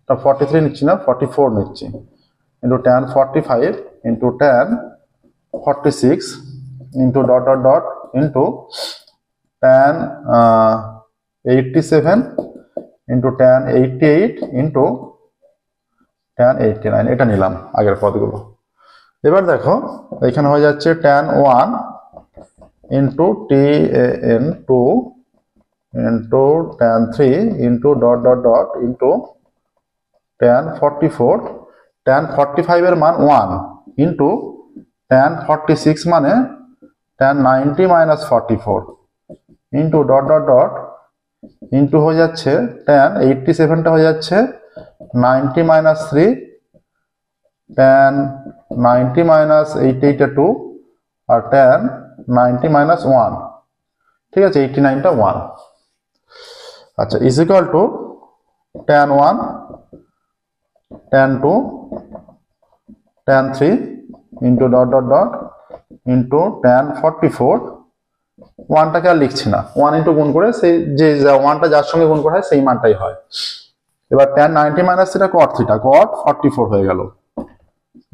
43 নিচ্ছি না 44 নিচ্ছি, into tan 45 into tan 46 into dot dot dot into tan 87 into tan 88 into tan 89, এটা নিলাম আগের পদগুলো। এবার দেখো এখানে হয়ে যাচ্ছে tan 1 into tan 2 into tan 3 into dot dot dot into tan 44, tan 45 এর মান 1 ইন্টু tan 46 মানে tan 90 minus 44 into dot dot dot into হয়ে যাচ্ছে tan 87টা হয়ে যাচ্ছে 90 মাইনাস 3, tan 90 মাইনাস 88টা 2 আর tan 90 মাইনাস 1, ঠিক আছে 89টা 1। আচ্ছা is equal two tan 1 tan 2 tan 3 into dot dot dot into tan 44, 1টাকে আর লিখছি না, 1 ইন্টু গুণ করে সেই যে 1টা যার সঙ্গে গুণ করা হয় সেই মানটাই হয়। এবার tan 90 minus theta cot theta, cot 44 হয়ে গেল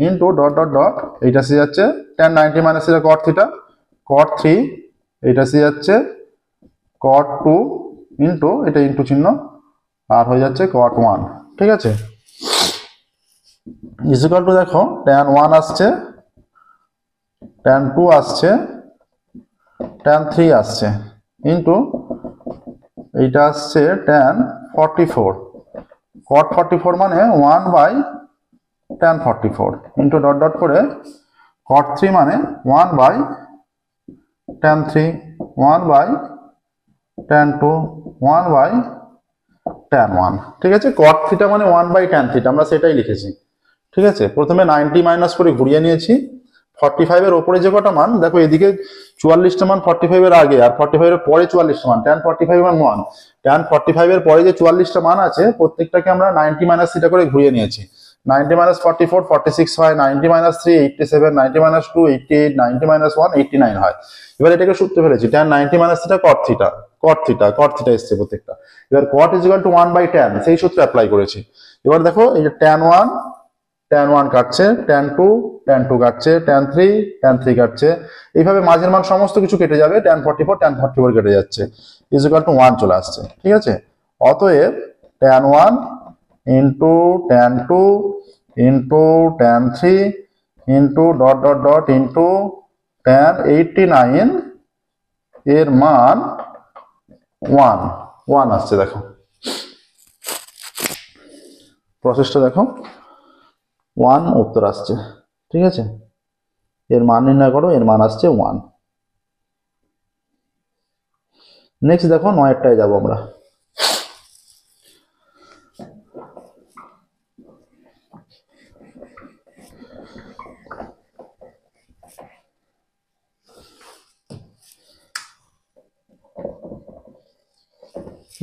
ইন্টু ডট ডট ডট, এইটা সে যাচ্ছে tan 90 minus theta cot theta, cot 3, এইটা সে যাচ্ছে cot 2 ইন্টু এটা ইন্টু চিহ্ন আর হয়ে যাচ্ছে cot 1, ঠিক আছে। ইজ ইকুয়াল টু দেখো tan 1 আসছে, tan 2 আসছে, tan 3 আসছে ইন্টু এইটা আসছে tan 44, cot 44 মানে 1 by tan 44 into dot dot করে cot 3 মানে 1 by tan 3, 1 by tan 2, 1 by tan 1, ঠিক আছে। cot থিটা মানে 1 বাই tan থিটা, আমরা সেটাই লিখেছি, ঠিক আছে। প্রথমে 90 মাইনাস করে ঘুরিয়ে নিয়েছি, 45 এর উপরে যে কটা মান দেখো, এদিকে 44টা মান 45 এর আগে আর 45 এর পরে 44টা মান, tan 45 মান 1, tan 45 এর পরে যে 44টা মান আছে প্রত্যেকটাকে আমরা 90 মাইনাস থিটা করে ঘুরিয়ে নিয়েছি। 90 মাইনাস 44 46 হয়, 90 মাইনাস 3 87, 90 মাইনাস 2 88, 90 মাইনাস 1 89 হয়। এবার এটাকে সূত্রে ফেলেছি tan 90 minus theta cot theta, cot theta cot theta এসছে প্রত্যেকটা। এবার cot is equal to 1 by tan, সেই সূত্র অ্যাপ্লাই করেছি। এবার দেখো এই যে tan 1 কাটছে, tan 2 কাটছে, tan 3 কাটছে, এইভাবে মাঝের মান সমস্ত কিছু কেটে যাবে, tan 44 কেটে যাচ্ছে, ইজ ইকুয়াল টু 1 চলে আসছে, ঠিক আছে। অতএব tan 1 into tan 2 into tan 3 into dot dot dot into tan 89 এর মান 1 আসছে। দেখো প্রসেসটা দেখো, 1 উত্তর আসছে, ঠিক আছে। এর মান নির্ণয় করো, এর মান আসছে 1। নেক্সট দেখো 9টায় যাবো আমরা।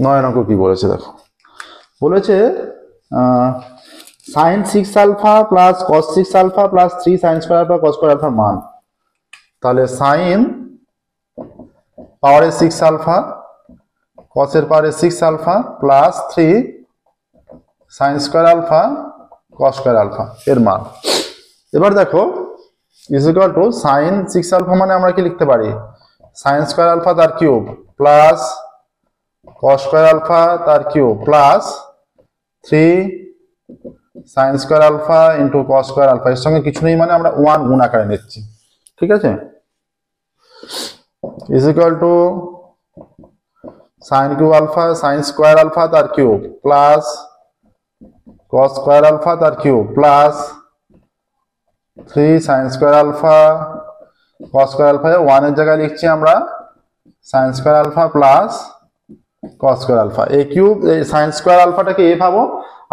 নয় অঙ্ক কি বলেছে দেখো, বলেছে sin 6 alpha plus cos 6 alpha plus 3 sin square alpha cos square আলফার মান। তাহলে sin পাওয়ারে 6 আলফা cos এর পাওয়ারে 6 alpha plus 3 sin square alpha cos square alpha এর মান। এবার দেখো is equal to sin 6 alpha মানে আমরা কি লিখতে পারি, sin স্কয়ার আলফা তার cube plus cos square alpha তার cube plus 3 sin square alpha into cos square alpha, এর সঙ্গে কিছু নেই মানে আমরা 1 গুণ আকারে নিচ্ছি, ঠিক আছে। Is equal to sin cube alpha sin square alpha তার cube plus cos square alpha তার cube plus 3 sin square alpha cos square alpha, 1 এর জায়গায় লিখছি আমরা sin square alpha plus cos square alpha. A cube sin square আলফাটাকে a ভাবো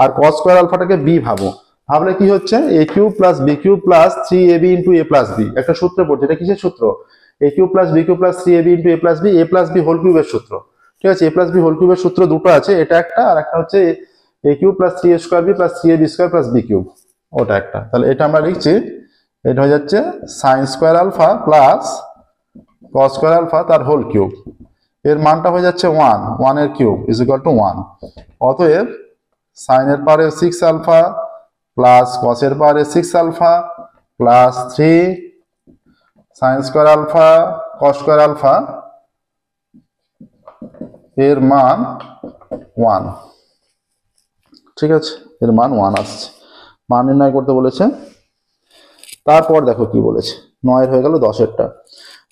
আর cos square আলফাটাকে b ভাবো, ভাবলে কি হচ্ছে a cube plus b cube plus 3ab into a plus b, একটা সূত্র পড়ছে, এটা কিসের সূত্র, a cube plus b cube plus 3ab into a plus b whole কিউবের সূত্র, ঠিক আছে। a প্লাস b হোল কিউবের সূত্র দুটো আছে, এটা একটা আর একটা হচ্ছে a cube plus 3a square b plus 3ab square plus b cube, ওটা একটা। তাহলে এটা আমরা লিখছি, এটা হয়ে যাচ্ছে sin square alpha plus cos square alpha তার হোল কিউব, এর মানটা হয়ে যাচ্ছে 1, 1 এর কিউব ইজ ইকুয়াল টু 1। অতএব সাইনের পাওয়ারে 6 আলফা প্লাস কসের পাওয়ারে 6 alpha plus 3 sine square alpha cos square alpha এর মান 1। ঠিক আছে, এর মান 1 আসছে, মান নির্ণয় করতে বলেছে। তারপর দেখো কি বলেছে, 9 হয়ে গেল, 10এরটা।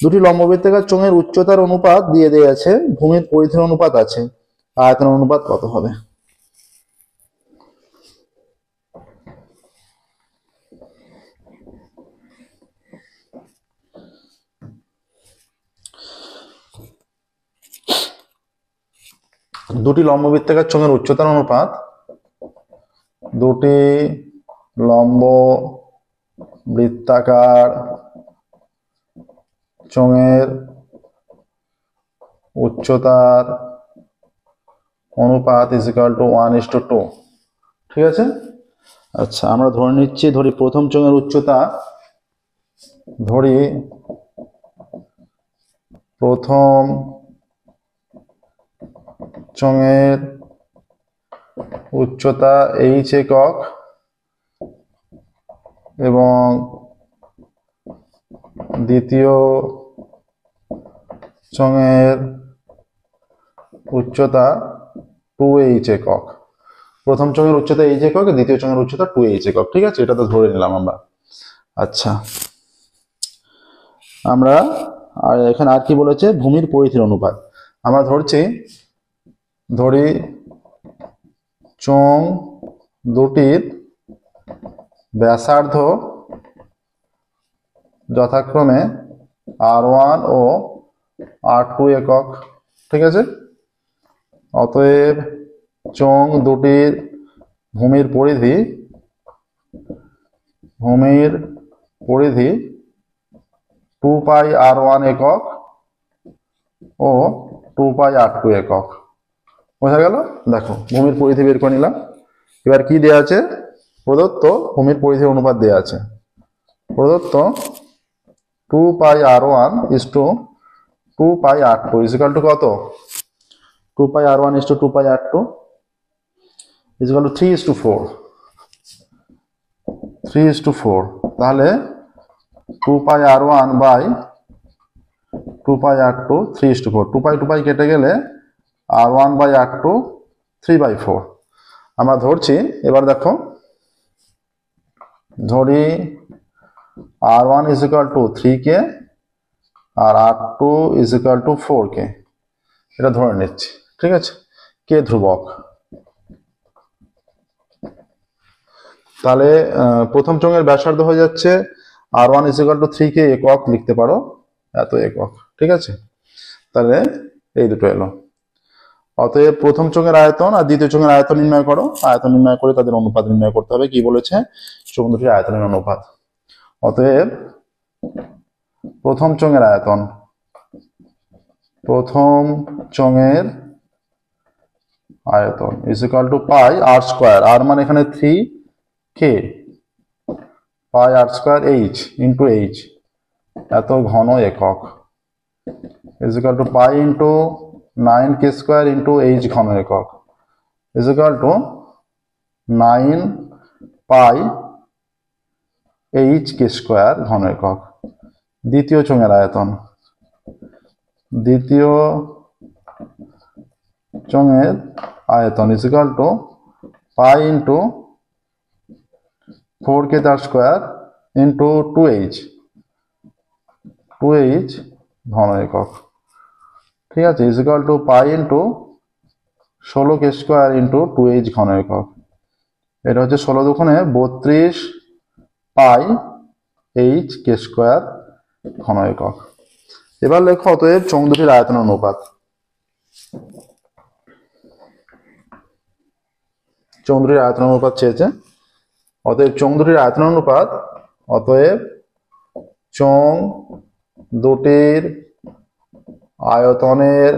দুটি লম্ববৃত্তাকার চোঙের উচ্চতার অনুপাত দিয়ে দেয়া আছে, ভূমির পরিধির অনুপাত আছে, আয়তনের অনুপাত কত হবে? দুটি লম্ববৃত্তাকার চোঙের উচ্চতার অনুপাত, দুটি লম্ব বৃত্তাকার চোঙের উচ্চতার অনুপাত ইজ ইকুয়াল টু 1:2। ঠিক আছে, আচ্ছা আমরা ধরে নিচ্ছি, ধরি প্রথম চোঙের উচ্চতা, ধরি প্রথম চোঙের উচ্চতা h একক এবং দ্বিতীয় চোঙের উচ্চতা 2h একক। প্রথম চোঙের উচ্চতা h একক, দ্বিতীয় চোঙের উচ্চতা 2h একক। ঠিক আছে, এটা তো ধরে নিলাম আমরা। আচ্ছা, আমরা আর এখানে আর কি বলেছে, ভূমির পরিধির অনুপাত। আমরা ধরি চোঙ দুটির ব্যাসার্ধ যথাক্রমে R1 ও R2 একক। ঠিক আছে, অতএব চোঙ দুটির ভূমির পরিধি 2πr1 একক ও 2πr2 একক। বোঝা গেল? দেখো ভূমির পরিধি বের করে নিলাম। এবার কি দেয়া আছে? প্রদত্ত ভূমির পরিধির অনুপাত দেয়া আছে। প্রদত্ত 2πr1 is to 2πr2 is equal to কত? 2πr1 is to 2πr2 is equal to 3:4। 3:4, তাহলে 2πr1 by 2πr2 3:4, 2π কেটে গেলে r1 by r2 3/4 আমরা ধরছি। এবার দেখো, ধরি r1 is equal to 3k R r2 is equal to 4k, এটা ধরে নিচ্ছি। ঠিক আছে, কে ধ্রুবক। তাহলে প্রথম চোঙের ব্যাসার্ধ হয়ে যাচ্ছে r1 is equal to 3k একক, লিখতে পারো এত একক। ঠিক আছে, তাহলে এই দুটো এলো। অতএব প্রথম চোঙের আয়তন আর দ্বিতীয় চোঙের আয়তন নির্ণয় করো। আয়তন নির্ণয় করে তাদের অনুপাত নির্ণয় করতে হবে। কি বলেছে? চোঙ দুটির আয়তনের অনুপাত। অতএব প্রথম চোঙের আয়তন, প্রথম চোঙের আয়তন is equal to pi r square, r মানে এখানে 3k, pi r square h into h, এত ঘন একক, is equal to pi into 9k square into h ঘন একক, is equal to 9 pi h k square ঘন একক। দ্বিতীয় চোঙের আয়তন, দ্বিতীয় চোঙের আয়তন is equal to pi into 4k তার স্কোয়ার ইন্টু 2h ঘন একক। ঠিক আছে, is equal to pi into 16k square into 2h ঘন একক। এটা হচ্ছে 16 দুগুণে 32 পাই h k স্কোয়ার ঘন একক। এবার লেখো অতএব চোঙ দুটির আয়তন অনুপাত। চোঙ দুটির আয়তন অনুপাত চেয়েছে। অতএব চোঙ দুটির আয়তন অনুপাত, অতএব চোঙ দুটির আয়তনের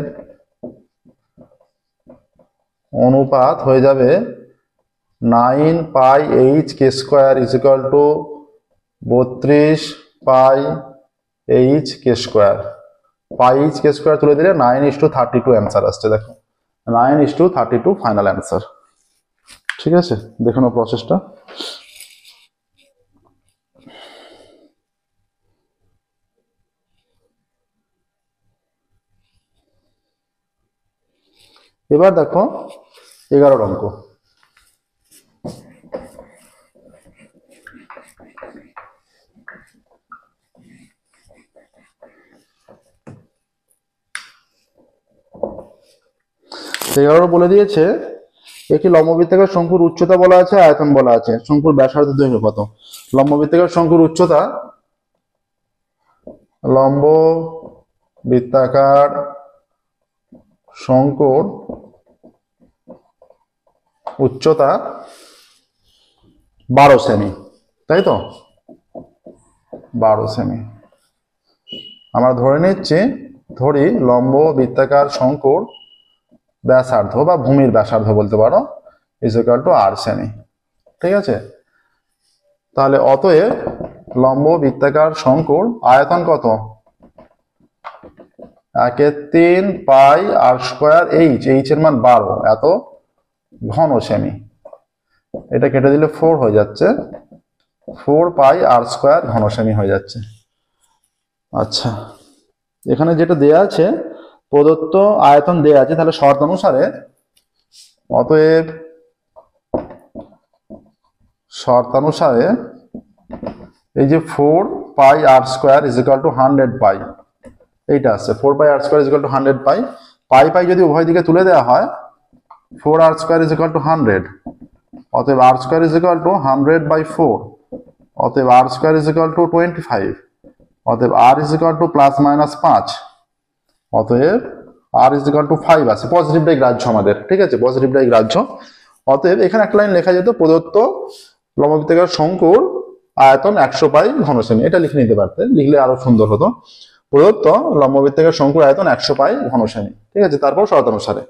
অনুপাত হয়ে যাবে 9 pi h k square is equal two 32 pi h k square. Pi K square তুলে দিলে 9:32 অ্যান্সার আসছে। দেখো 9:32 ফাইনাল অ্যান্সার। ঠিক আছে, দেখে নাও প্রসেসটা। এবার দেখো 11 অঙ্ক। বলে দিয়েছে একটি লম্ববৃত্তাকার শঙ্কুর উচ্চতা বলা আছে, আয়তন বলা আছে, শঙ্কুর ব্যাসার্ধ দৈর্ঘ্য কত। লম্ববৃত্তাকার শঙ্কুর উচ্চতা, লম্ব বৃত্তাকার শঙ্কুর উচ্চতা 12 সেমি, তাই তো 12 সেমি। আমরা ধরে নিচ্ছি, ধরি লম্ব বৃত্তাকার শঙ্কুর ব্যাসার্ধ বা ভূমির ব্যাসার্ধ বলতে পারো = 8 সেমি। ঠিক আছে, তাহলে অতএব লম্ব বৃত্তাকার শঙ্কুর আয়তন কত? 1/3 পাই r² h, h এর মান 12, এত ঘন সেমি। এটা কেটে দিলে 4 হয়ে যাচ্ছে, 4 পাই r² ঘন সেমি হয়ে যাচ্ছে। আচ্ছা, এখানে যেটা দেয়া আছে প্রদত্ত আয়তন দেয়া আছে, তাহলে শর্ত অনুসারে অতএব এই যে 4 পাই r² = 100 পাই, এইটা আছে 4 পাই r² = 100 পাই। পাই পাই যদি উভয় দিকে তুলে দেওয়া হয়, 4r² = 100, অতএব r² = 100/4, অতএব r² = 25, অতএব r ±5, অতএব r = 5 আছে। পজিটিভটাই গ্রাহ্য আমাদের, ঠিক আছে, পজিটিভটাই গ্রাহ্য। অতএব এখানে একটা লাইন লেখা যেত, প্রদত্ত লম্ববৃত্তাকার শঙ্কুর আয়তন 100 পাই ঘন সেমি, এটা লিখে নিতে পারতে, লিখলে আরো সুন্দর হতো। প্রদত্ত লম্ববৃত্তাকার শঙ্কুর আয়তন 100 পাই ঘন সেমি, ঠিক আছে, তারপর শর্ত অনুসারে,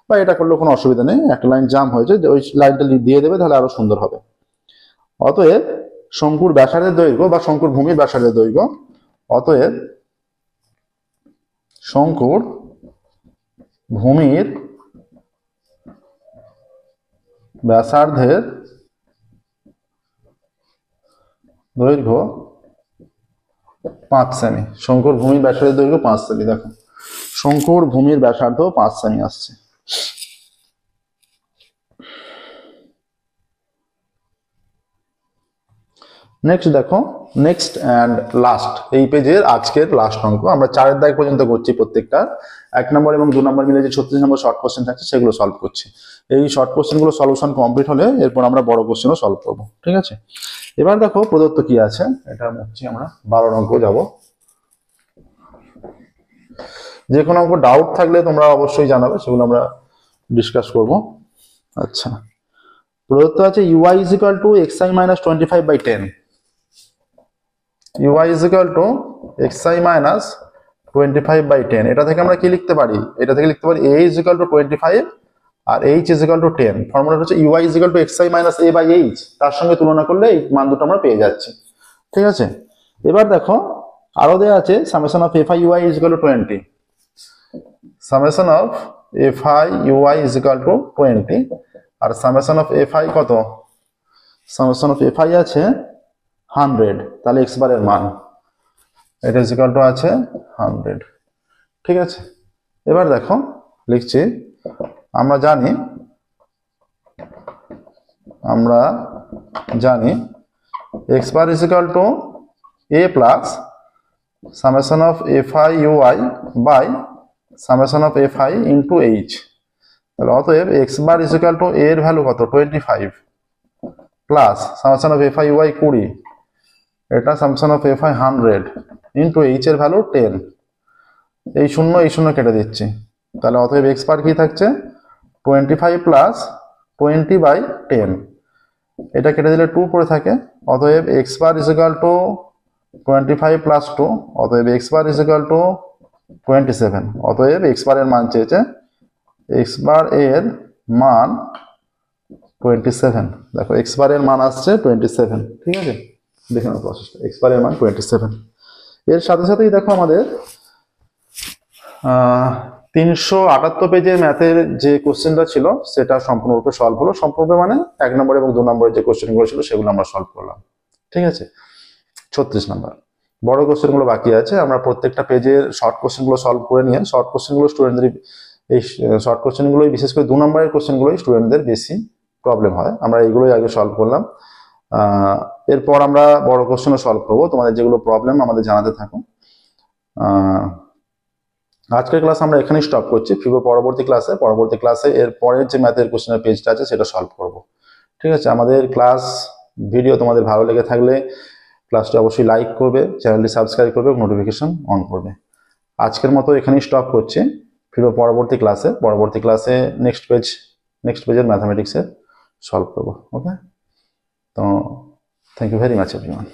বা এটা করলে কোনো অসুবিধা নেই, একটা লাইন জাম হয়েছে, ওই লাইনটা দিয়ে দেবে, তাহলে আরো সুন্দর হবে। অতএব শঙ্কুর ব্যাসার্ধের দৈর্ঘ্য বা শঙ্কুর ভূমির ব্যাসার্ধের দৈর্ঘ্য, অতএব শঙ্কুর ভূমির ব্যাসার্ধের দৈর্ঘ্য 5 সেমি। শঙ্কুর ভূমির ব্যাসার্ধের দৈর্ঘ্য 5 সেমি। দেখো শঙ্কুর ভূমির ব্যাসার্ধ 5 সেমি আসছে। নেক্সট দেখো, নেক্সট অ্যান্ড লাস্ট, এই পেজের আজকের লাস্ট অঙ্ক। আমরা 4 দাগ পর্যন্ত করছি প্রত্যেকটা, 1 নম্বর এবং 2 নম্বর মিলে যে 36 নম্বর শর্ট কোশ্চেন থাকছে সেগুলো সলভ করছি। এই শর্ট কোশ্চেনগুলো সলিউশন কমপ্লিট হলে এরপর আমরা বড় কোশ্চেনও সলভ করবো, ঠিক আছে। এবার দেখো প্রদত্ত কি আছে, এটা হচ্ছে আমরা 12 অঙ্ক যাব। যে কোনো অঙ্ক ডাউট থাকলে তোমরা অবশ্যই জানাবে, সেগুলো আমরা ডিসকাস করব। আচ্ছা, প্রদত্ত আছে uy = xi - 25/10, uy = xi - 25/10। এটা থেকে আমরা কি লিখতে পারি? এটা থেকে লিখতে পারি a = 25 আর h = 10। ফর্মুলাটা হচ্ছে uy = xi - a/h, তার সঙ্গে তুলনা করলে এই মান দুটো আমরা পেয়ে যাচ্ছি, ঠিক আছে। এবার দেখো আরো দেয়া আছে summation of fi uy = 20, summation of fi uy = 20, R summation of fi কত? summation of fi আছে 100, তাহলে x বারের মান এটা ইকুয়াল টু আছে 100, ঠিক আছে। এবার দেখো লিখছি, আমরা জানি x bar equal to a প্লাস summation of fi uy by summation of fi into h। তাহলে অতএব x bar equal to a এর ভ্যালু কত? 25 plus summation of fi uy 20, এটা summation of fi 100 into h এর value 10। এই শূন্য কেটে দিচ্ছি, তাহলে অতএব x বার কি থাকছে? 25 প্লাস 20/10, এটা কেটে দিলে 2 পড়ে থাকে। অতএব x bar equal to 25 plus 2, অতএব x বার ইকুয়াল টু 27। অতএব x বার এর মান চেয়েছে, x বার এর মান 27। দেখো x বার এর মান আসছে 27, ঠিক আছে। দেখে নাও প্রসেসটা, x বার এর মান 27। এর সাথে সাথেই দেখো আমাদের 378 পেজের ম্যাথের যে কোশ্চেনটা ছিল সেটা সম্পূর্ণরূপে সলভ হলো। সম্পূর্ণরূপে মানে 1 নম্বর এবং 2 নম্বরের যে কোশ্চেনগুলো ছিল সেগুলো আমরা সলভ করলাম। ঠিক আছে, 36 নম্বর। বড় কোশ্চেনগুলো বাকি আছে, আমরা প্রত্যেকটা পেজের শর্ট কোশ্চেনগুলো সলভ করে নিয়ে, শর্ট কোশ্চেনগুলো স্টুডেন্টদের, এই শর্ট কোশ্চেনগুলোই বিশেষ করে 2 নম্বরের কোশ্চেনগুলোই স্টুডেন্টদের বেশি প্রবলেম হয়, আমরা এইগুলোই আগে সলভ করলাম। এরপর আমরা বড় কোশ্চেনও সলভ করবো। তোমাদের যেগুলো প্রবলেম আমাদের জানাতে থাকো। আজকের ক্লাস আমরা এখানেই স্টপ করছি। ফিরবো পরবর্তী ক্লাসে এর পরের যে ম্যাথের কোশ্চেনের পেজটা আছে সেটা সলভ করব। ঠিক আছে, আমাদের ক্লাস ভিডিও তোমাদের ভালো লেগে থাকলে ক্লাসটি অবশ্যই লাইক করবে, চ্যানেলটি সাবস্ক্রাইব করবে, নোটিফিকেশন অন করবে। আজকের মতো এখানেই স্টপ করছি। ফিরবো পরবর্তী ক্লাসে নেক্সট পেজের ম্যাথামেটিক্সের সলভ করবো। ওকে, তো thank you very much everyone.